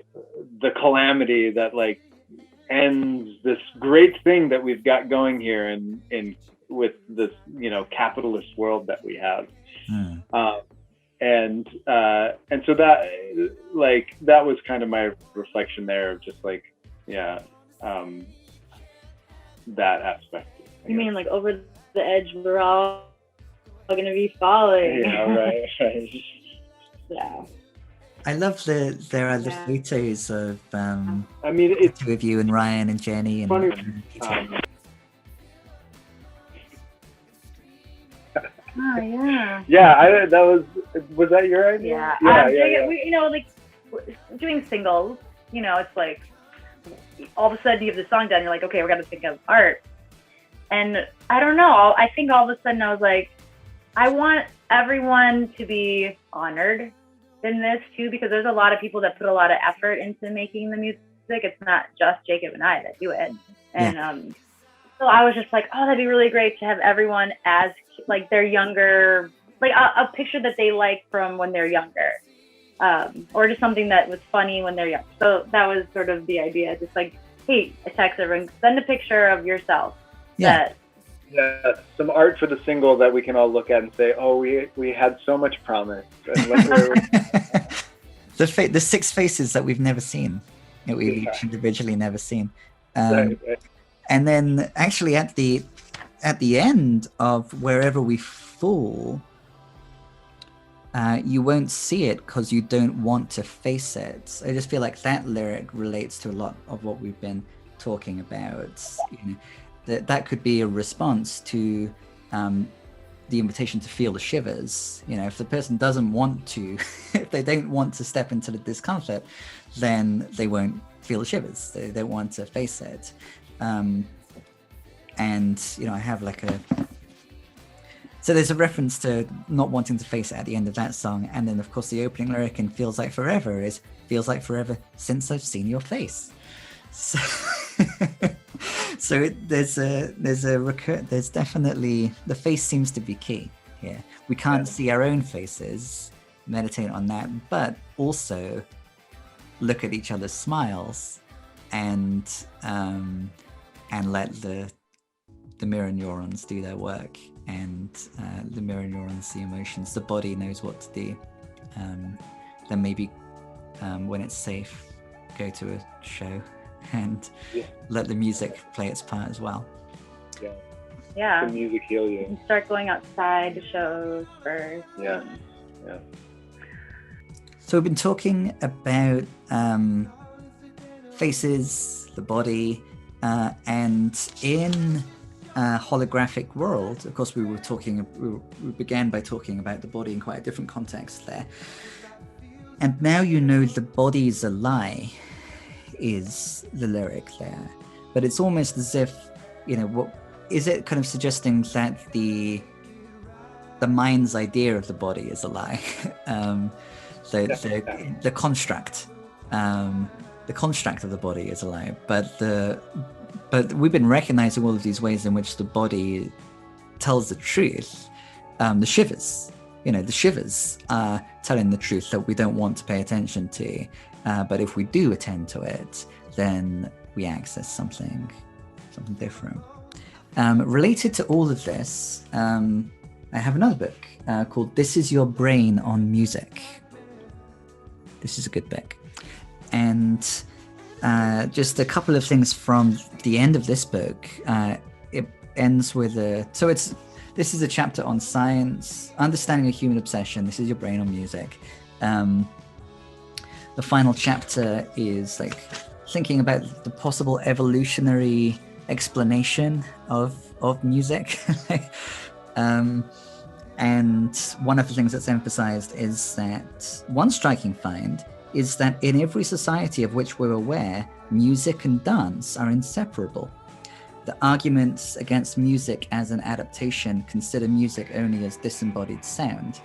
the calamity that like ends this great thing that we've got going here in with this, you know, capitalist world that we have. And so that was kind of my reflection there, of just like, that aspect. You mean like over the edge, we're all going to be falling. Yeah, right. Yeah. I love there are the photos of I mean, it's two of you and Ryan and Jenny and funny. Oh yeah. Yeah, was that your idea? Yeah. We, you know, like doing singles, you know, it's like all of a sudden you have the song done, you're like, okay, we're gonna think of art. And I don't know, I think all of a sudden I was like, I want everyone to be honored in this too, because there's a lot of people that put a lot of effort into making the music. It's not just Jacob and I that do it. And so I was just like, oh, that'd be really great to have everyone as like their younger, like a picture that they like from when they're younger, or just something that was funny when they're young. So that was sort of the idea. Just like, hey, I text everyone, send a picture of yourself. Yeah. Some art for the single that we can all look at and say, oh, we had so much promise. And the 6 faces that we've never seen, that we've each individually never seen. Right. And then actually at the end of Wherever We Fall, you won't see it because you don't want to face it. I just feel like that lyric relates to a lot of what we've been talking about. You know, that could be a response to the invitation to feel the shivers. You know, if the person doesn't want to, if they don't want to step into the discomfort, then they won't feel the shivers. They don't want to face it. And, you know, I have like so there's a reference to not wanting to face it at the end of that song. And then, of course, the opening lyric in Feels Like Forever is, feels like forever since I've seen your face. So, there's definitely, the face seems to be key here. We can't see our own faces, meditate on that, but also look at each other's smiles and let the mirror neurons do their work, and the mirror neurons see emotions. The body knows what to do. Then maybe when it's safe, go to a show and let the music play its part as well. Yeah. The music heal you. And start going outside to shows first. Yeah. So we've been talking about faces, the body, and in a holographic world, of course, we began by talking about the body in quite a different context there. And now you know the body's a lie is the lyric there. But it's almost as if, what is it kind of suggesting that the mind's idea of the body is a lie? The construct of the body is a lie. But we've been recognizing all of these ways in which the body tells the truth. The shivers are telling the truth that we don't want to pay attention to. But if we do attend to it, then we access something different. Related to all of this, I have another book called This Is Your Brain on Music. This is a good book. And just a couple of things from the end of this book. It ends with this is a chapter on science, understanding a human obsession. This is your brain on music. The final chapter is like thinking about the possible evolutionary explanation of music. And one of the things that's emphasized is that one striking find is that in every society of which we're aware, music and dance are inseparable. The arguments against music as an adaptation consider music only as disembodied sound,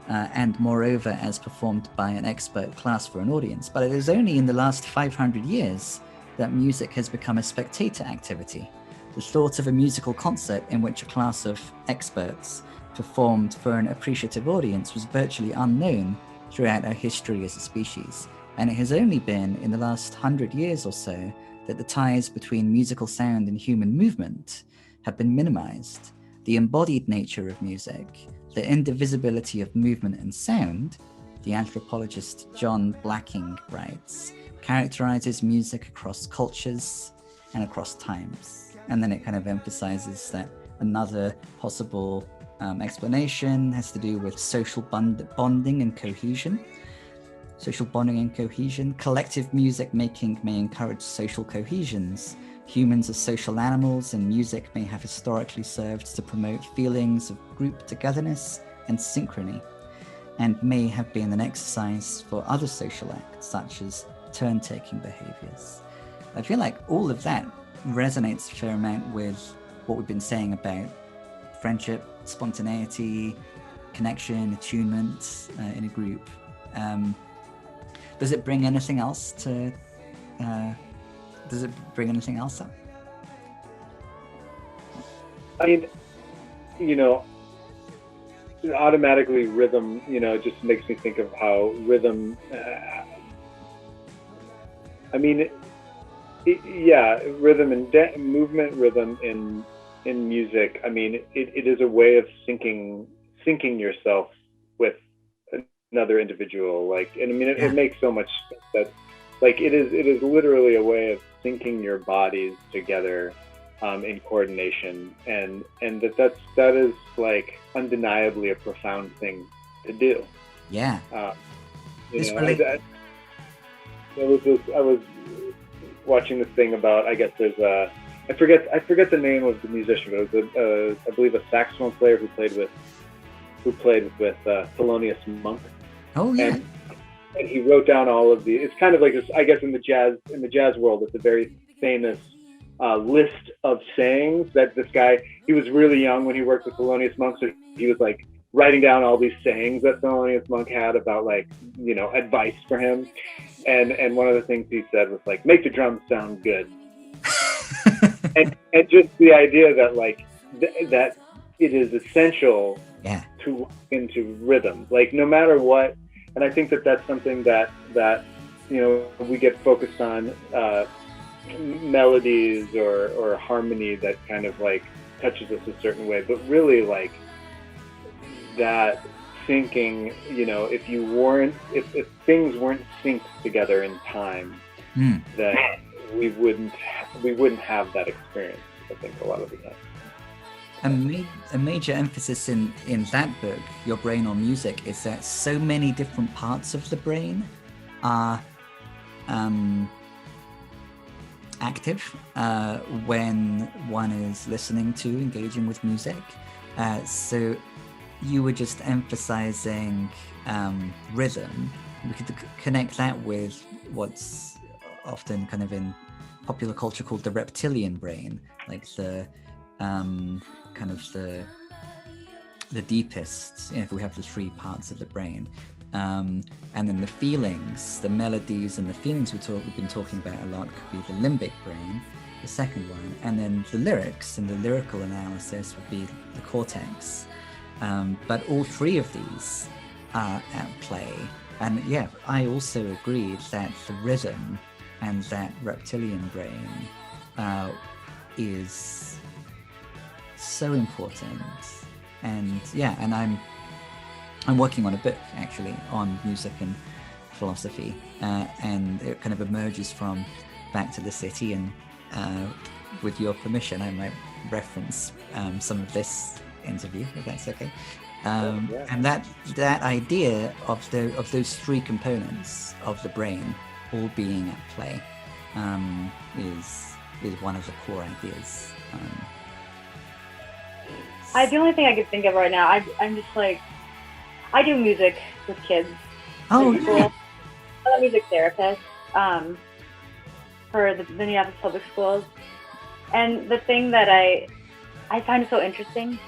and moreover as performed by an expert class for an audience. But it is only in the last 500 years that music has become a spectator activity. The thought of a musical concert in which a class of experts performed for an appreciative audience was virtually unknown throughout our history as a species, and it has only been in the last 100 years or so that the ties between musical sound and human movement have been minimized. The embodied nature of music, the indivisibility of movement and sound, the anthropologist John Blacking writes, characterizes music across cultures and across times. And then it kind of emphasizes that another possible explanation has to do with social bonding and cohesion. Social bonding and cohesion. Collective music making may encourage social cohesions. Humans are social animals, and music may have historically served to promote feelings of group togetherness and synchrony, and may have been an exercise for other social acts, such as turn-taking behaviors. I feel like all of that resonates a fair amount with what we've been saying about friendship, spontaneity, connection, attunement in a group. Does it bring anything else up? I mean, automatically rhythm, just makes me think of how rhythm, rhythm and movement, rhythm in music. I mean, it is a way of syncing yourself with another individual. It makes so much sense that, it is literally a way of syncing your bodies together in coordination, and that is like undeniably a profound thing to do. Yeah. I was watching this thing about, I guess there's I forget the name of the musician, but it was I believe a saxophone player who played with Thelonious Monk. Oh yeah. And he wrote down all of the. It's kind of like this, I guess, in the jazz world. It's a very famous list of sayings that this guy. He was really young when he worked with Thelonious Monk, so he was like writing down all these sayings that Thelonious Monk had about advice for him. And one of the things he said was like, make the drums sound good. and just the idea that that it is essential to walk into rhythm, no matter what. And I think that that's something that we get focused on melodies or harmony that kind of touches us a certain way, but really like that syncing, you know, if things weren't synced together in time, that we wouldn't have that experience, I think, a lot of the time. A major emphasis in that book, Your Brain on Music, is that so many different parts of the brain are active when one is listening to, engaging with music. So you were just emphasizing rhythm. We could connect that with what's often kind of in popular culture called the reptilian brain, like the kind of the deepest, you know, if we have the three parts of the brain, and then the feelings, the melodies and the feelings we've been talking about a lot could be the limbic brain, the second one, and then the lyrics and the lyrical analysis would be the cortex. But all three of these are at play, and yeah, I also agree that the rhythm and that reptilian brain is so important. And yeah, and I'm working on a book actually on music and philosophy, and it kind of emerges from Back to the City, and with your permission I might reference some of this interview, if that's okay. Yeah. And that idea of those three components of the brain all being at play is one of the core ideas. The only thing I could think of right now, I'm just like, I do music with kids. Oh, in school. yeah. I'm a music therapist for the Minneapolis public schools. And the thing that I find so interesting,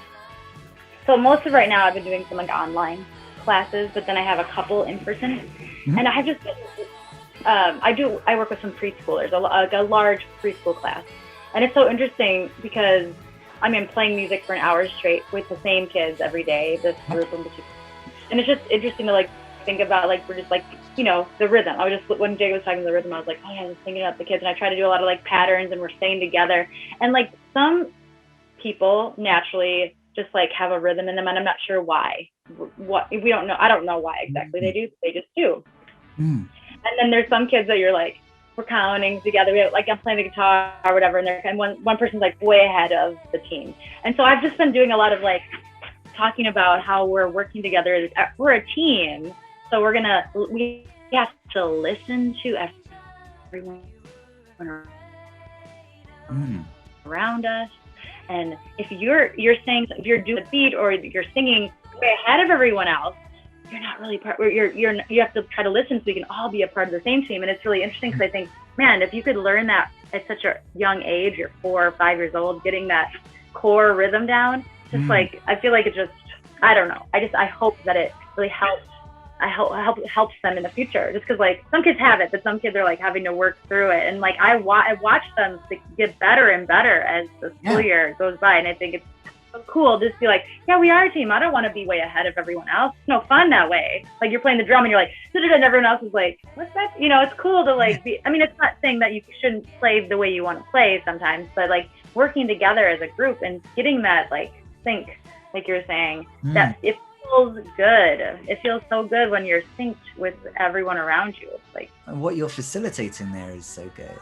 so most of right now I've been doing some like online classes, but then I have a couple in person. Mm-hmm. And I have just I work with some preschoolers, a large preschool class. And it's so interesting because I'm playing music for an hour straight with the same kids every day, this group in particular. And it's just interesting to like think about, like, we're just like, you know, the rhythm. When Jay was talking about the rhythm, I was like, oh yeah, I was thinking about the kids, and I try to do a lot of like patterns, and we're staying together. And like some people naturally just like have a rhythm in them, and I'm not sure why. We don't know. I don't know why exactly they do. They just do. And then there's some kids that you're like, we're counting together. Like I'm playing the guitar or whatever, and one person's like way ahead of the team. And so I've just been doing a lot of like talking about how we're working together. We're a team, so we have to listen to everyone around us. And if you're saying, if you're doing the beat or you're singing way ahead of everyone else, you're not really part. You have to try to listen so we can all be a part of the same team. And it's really interesting because I think, man, if you could learn that at such a young age, you're 4 or 5 years old, getting that core rhythm down, just like, I feel like it just, I don't know. I hope that it really helps. Helps them in the future, just because like some kids have it, but some kids are like having to work through it. And like I watch them get better and better as the school year goes by, and I think it's so cool just to be like, yeah, we are a team. I don't want to be way ahead of everyone else. It's no fun that way. Like you're playing the drum and you're like, and everyone else is like, what's that? You know, it's cool to like be. I mean, it's not saying that you shouldn't play the way you want to play sometimes, but like working together as a group and getting that like sync, like you're saying, that it feels good. It feels so good when you're synced with everyone around you. It's like, and what you're facilitating there is so good.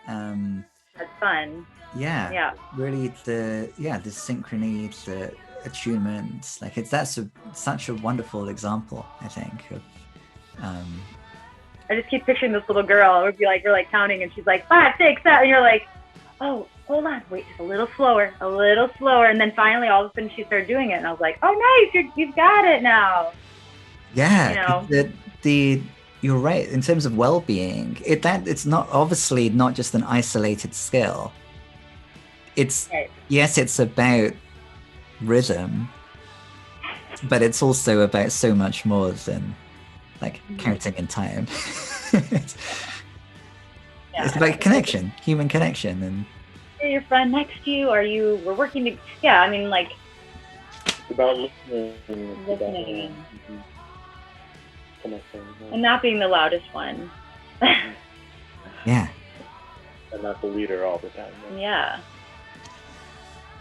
That's fun. Yeah. Really, the synchrony, the attunement, like that's such a wonderful example, I think. Of, I just keep picturing this little girl. We're like counting, and she's like 5, 6, 7, and you're like, oh, hold on, wait, just a little slower, and then finally, all of a sudden, she started doing it, and I was like, oh, nice, you've got it now. Yeah, you know? You're right. In terms of well-being, it's not obviously not just an isolated skill. It's yes, it's about rhythm, but it's also about so much more than like counting in time. It's about connection, human connection, and your friend next to you, we're working to, I mean, like, it's about listening. And not being the loudest one. Yeah. And not the leader all the time. Yeah.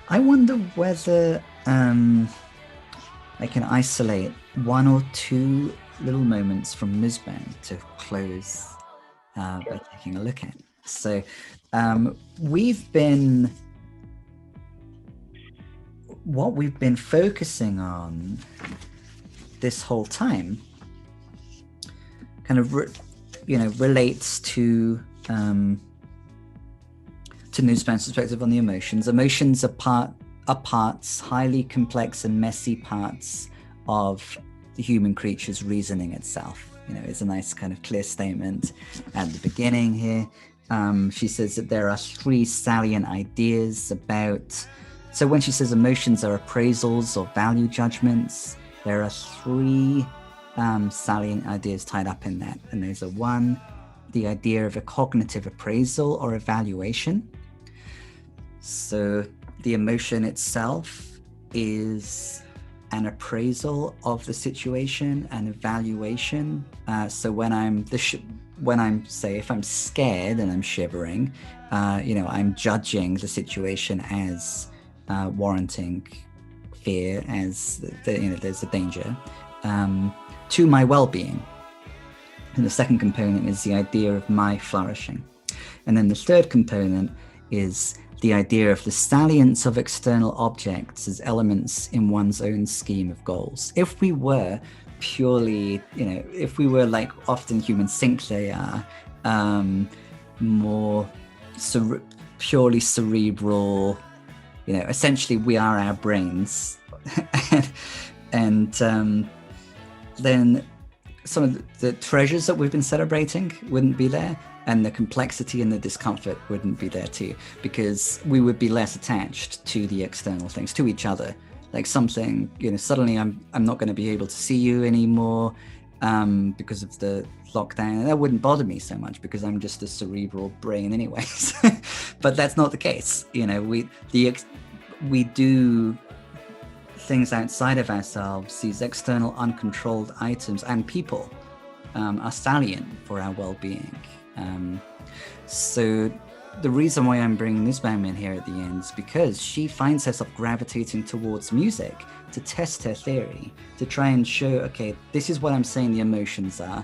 I wonder whether I can isolate one or two little moments from Nussbaum to close by taking a look at. So what we've been focusing on this whole time kind of relates to Nussbaum's perspective on the emotions. Emotions are parts, highly complex and messy parts of the human creature's reasoning itself. It's a nice kind of clear statement at the beginning here. She says that there are three salient ideas about. So when she says emotions are appraisals or value judgments, there are three salient ideas tied up in that. And those are one, the idea of a cognitive appraisal or evaluation. So the emotion itself is an appraisal of the situation, an evaluation. So when if I'm scared and I'm shivering, I'm judging the situation as warranting fear, as there's a danger to my well-being. And the second component is the idea of my flourishing. And then the third component is the idea of the salience of external objects as elements in one's own scheme of goals. If we were purely, if we were like often humans think they are, more purely cerebral, essentially we are our brains. and then some of the treasures that we've been celebrating wouldn't be there, and the complexity and the discomfort wouldn't be there too, because we would be less attached to the external things, to each other. Like something, suddenly I'm not going to be able to see you anymore because of the lockdown, and that wouldn't bother me so much because I'm just a cerebral brain anyways. But that's not the case. We do things outside of ourselves. These external uncontrolled items and people are salient for our well-being. So the reason why I'm bringing Nussbaum in here at the end is because she finds herself gravitating towards music to test her theory, to try and show, okay, this is what I'm saying the emotions are.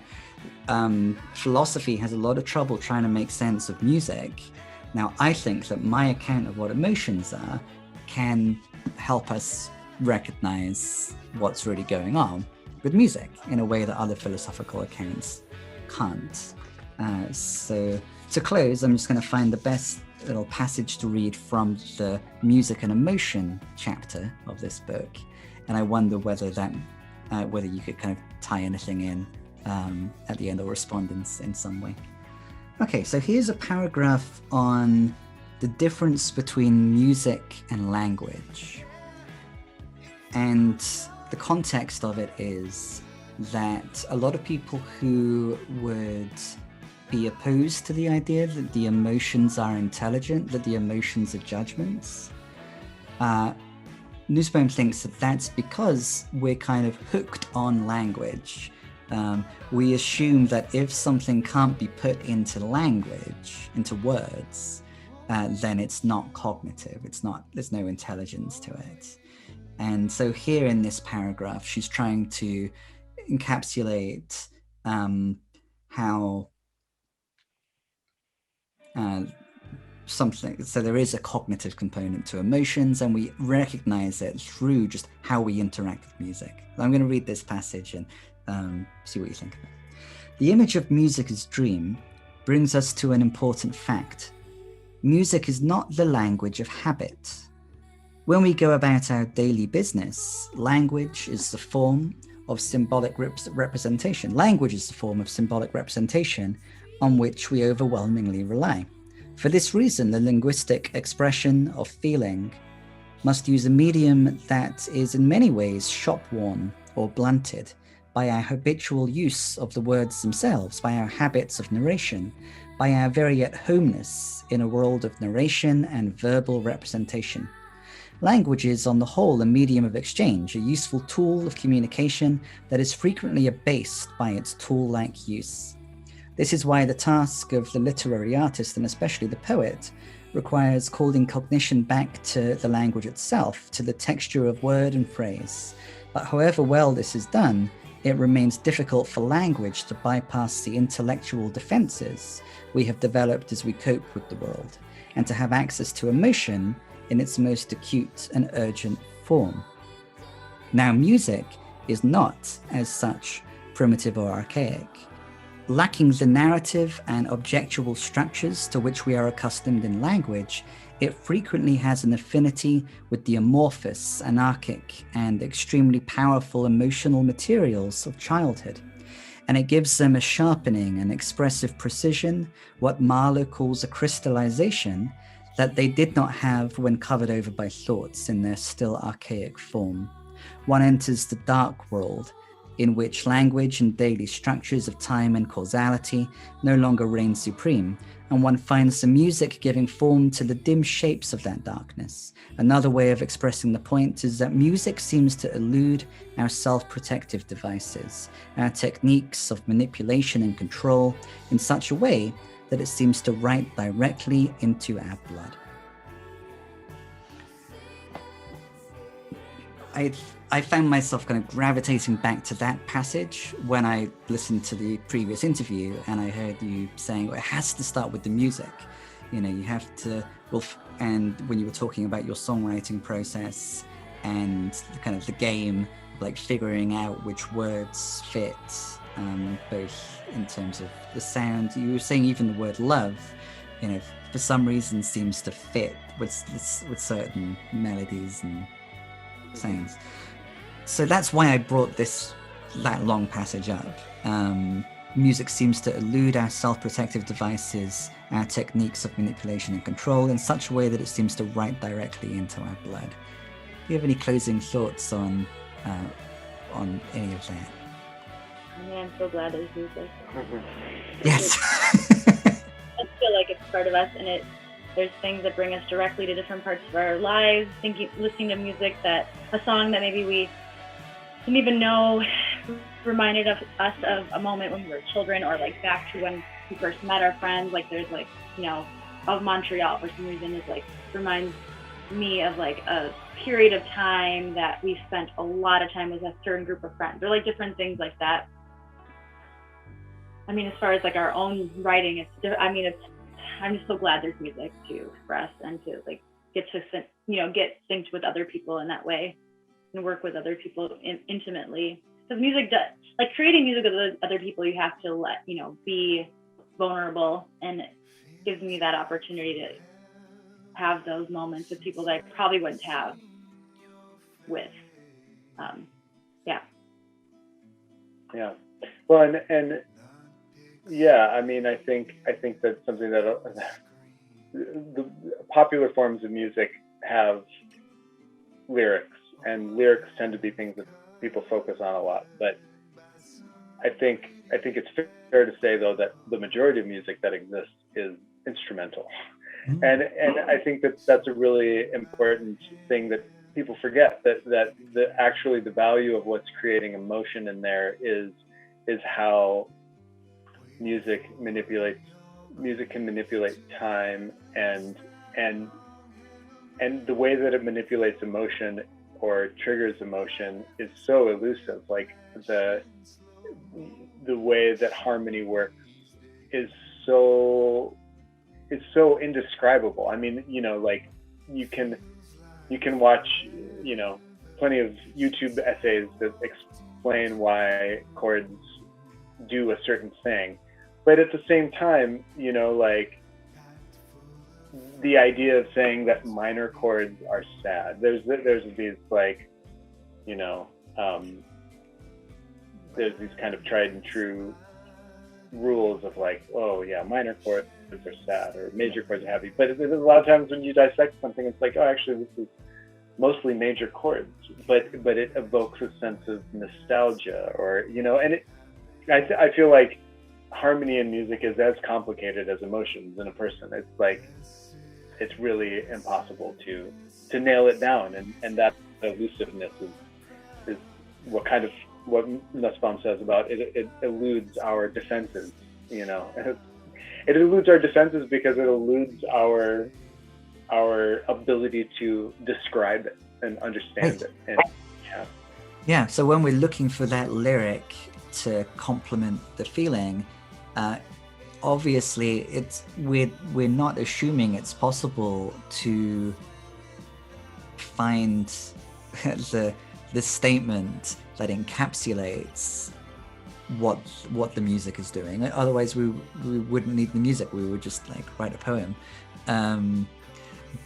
Philosophy has a lot of trouble trying to make sense of music. Now, I think that my account of what emotions are can help us recognize what's really going on with music in a way that other philosophical accounts can't. So to close, I'm just going to find the best little passage to read from the music and emotion chapter of this book, and I wonder whether you could kind of tie anything in at the end or respond in some way. Okay, so here's a paragraph on the difference between music and language. And the context of it is that a lot of people who would be opposed to the idea that the emotions are intelligent, that the emotions are judgments, Nussbaum thinks that that's because we're kind of hooked on language. We assume that if something can't be put into language, into words, then it's not cognitive. There's no intelligence to it. And so here in this paragraph, she's trying to encapsulate how something, so there is a cognitive component to emotions, and we recognize it through just how we interact with music. I'm going to read this passage and see what you think of it. The image of music as dream brings us to an important fact. Music is not the language of habit. When we go about our daily business, language is the form of symbolic representation. Language is the form of symbolic representation on which we overwhelmingly rely. For this reason, the linguistic expression of feeling must use a medium that is in many ways shop-worn or blunted by our habitual use of the words themselves, by our habits of narration, by our very at-homeness in a world of narration and verbal representation. Language is, on the whole, a medium of exchange, a useful tool of communication that is frequently abased by its tool-like use. This is why the task of the literary artist, and especially the poet, requires calling cognition back to the language itself, to the texture of word and phrase. But however well this is done, it remains difficult for language to bypass the intellectual defenses we have developed as we cope with the world, and to have access to emotion in its most acute and urgent form. Now, music is not, as such, primitive or archaic. Lacking the narrative and objectual structures to which we are accustomed in language, it frequently has an affinity with the amorphous, anarchic, and extremely powerful emotional materials of childhood. And it gives them a sharpening and expressive precision, what Marlowe calls a crystallization, that they did not have when covered over by thoughts in their still archaic form. One enters the dark world, in which language and daily structures of time and causality no longer reign supreme, and one finds the music giving form to the dim shapes of that darkness. Another way of expressing the point is that music seems to elude our self-protective devices, our techniques of manipulation and control, in such a way that it seems to write directly into our blood. I found myself kind of gravitating back to that passage when I listened to the previous interview, and I heard you saying, well, it has to start with the music. You know, you have to, and when you were talking about your songwriting process and kind of the game, like figuring out which words fit, both in terms of the sound. You were saying even the word love, you know, for some reason seems to fit with certain melodies and sounds. So that's why I brought that long passage up. Music seems to elude our self-protective devices, our techniques of manipulation and control in such a way that it seems to write directly into our blood. Do you have any closing thoughts on any of that? I mean, I'm so glad there's music. Yes. I feel like it's part of us, and there's things that bring us directly to different parts of our lives. Listening to music, that a song that maybe we didn't even know reminded us of a moment when we were children, or like back to when we first met our friends. Like there's like, you know, of Montreal for some reason is like reminds me of like a period of time that we spent a lot of time with a certain group of friends, or like different things like that. I mean, as far as like our own writing, I'm just so glad there's music to express and to like get synced with other people in that way and work with other people intimately. Because music does, like creating music with other people, you have to be vulnerable, and it gives me that opportunity to have those moments with people that I probably wouldn't have with, Yeah. Well, and yeah, I mean, I think that's something that the popular forms of music have lyrics, and lyrics tend to be things that people focus on a lot. But I think it's fair to say, though, that the majority of music that exists is instrumental, and I think that's a really important thing that people forget, that actually the value of what's creating emotion in there is how music can manipulate time, and the way that it manipulates emotion or triggers emotion is so elusive. Like the way that harmony works is so indescribable. I mean, like you can watch, plenty of YouTube essays that explain why chords do a certain thing. But at the same time, like the idea of saying that minor chords are sad, there's these like, there's these kind of tried and true rules of like, oh yeah, minor chords are sad or major chords are happy. But a lot of times when you dissect something, it's like, oh, actually this is mostly major chords, but it evokes a sense of nostalgia, or and I feel like harmony in music is as complicated as emotions in a person. It's like, it's really impossible to nail it down, and that elusiveness is what Nussbaum says about it. It eludes our defenses, it eludes our defenses because it eludes our our ability to describe it and understand it. And yeah. Yeah, so when we're looking for that lyric to complement the feeling, obviously we're not assuming it's possible to find the statement that encapsulates what the music is doing. Otherwise we wouldn't need the music, we would just like write a poem.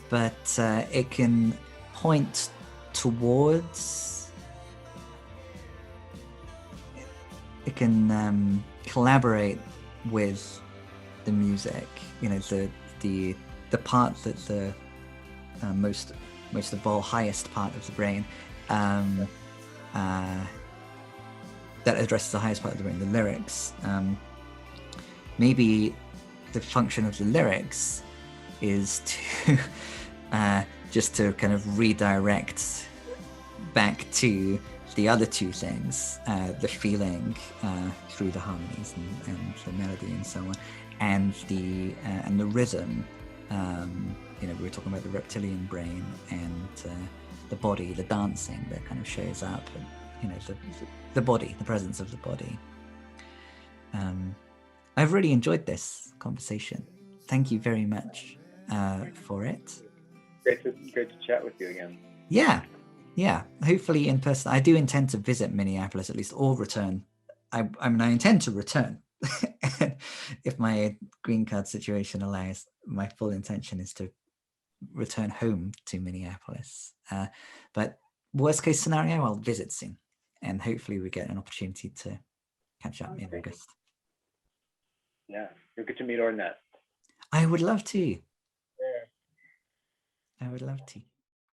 But it can point towards, it can collaborate with the music, you know, the part that the most of all highest part of the brain that addresses the highest part of the brain, the lyrics. Maybe the function of the lyrics is to just to kind of redirect back to the other two things, the feeling through the harmonies and the melody and so on, and the rhythm. You know, we were talking about the reptilian brain and the body, the dancing that kind of shows up, and you know, the body, the presence of the body. I've really enjoyed this conversation. Thank you very much for it. Great to chat with you again. Yeah. Hopefully in person. I do intend to visit Minneapolis at least, or return. I intend to return. If my green card situation allows. My full intention is to return home to Minneapolis. But worst case scenario, I'll visit soon, and hopefully we get an opportunity to catch up in August. Yeah, you'll get to meet Ornette. I would love to. I would love to.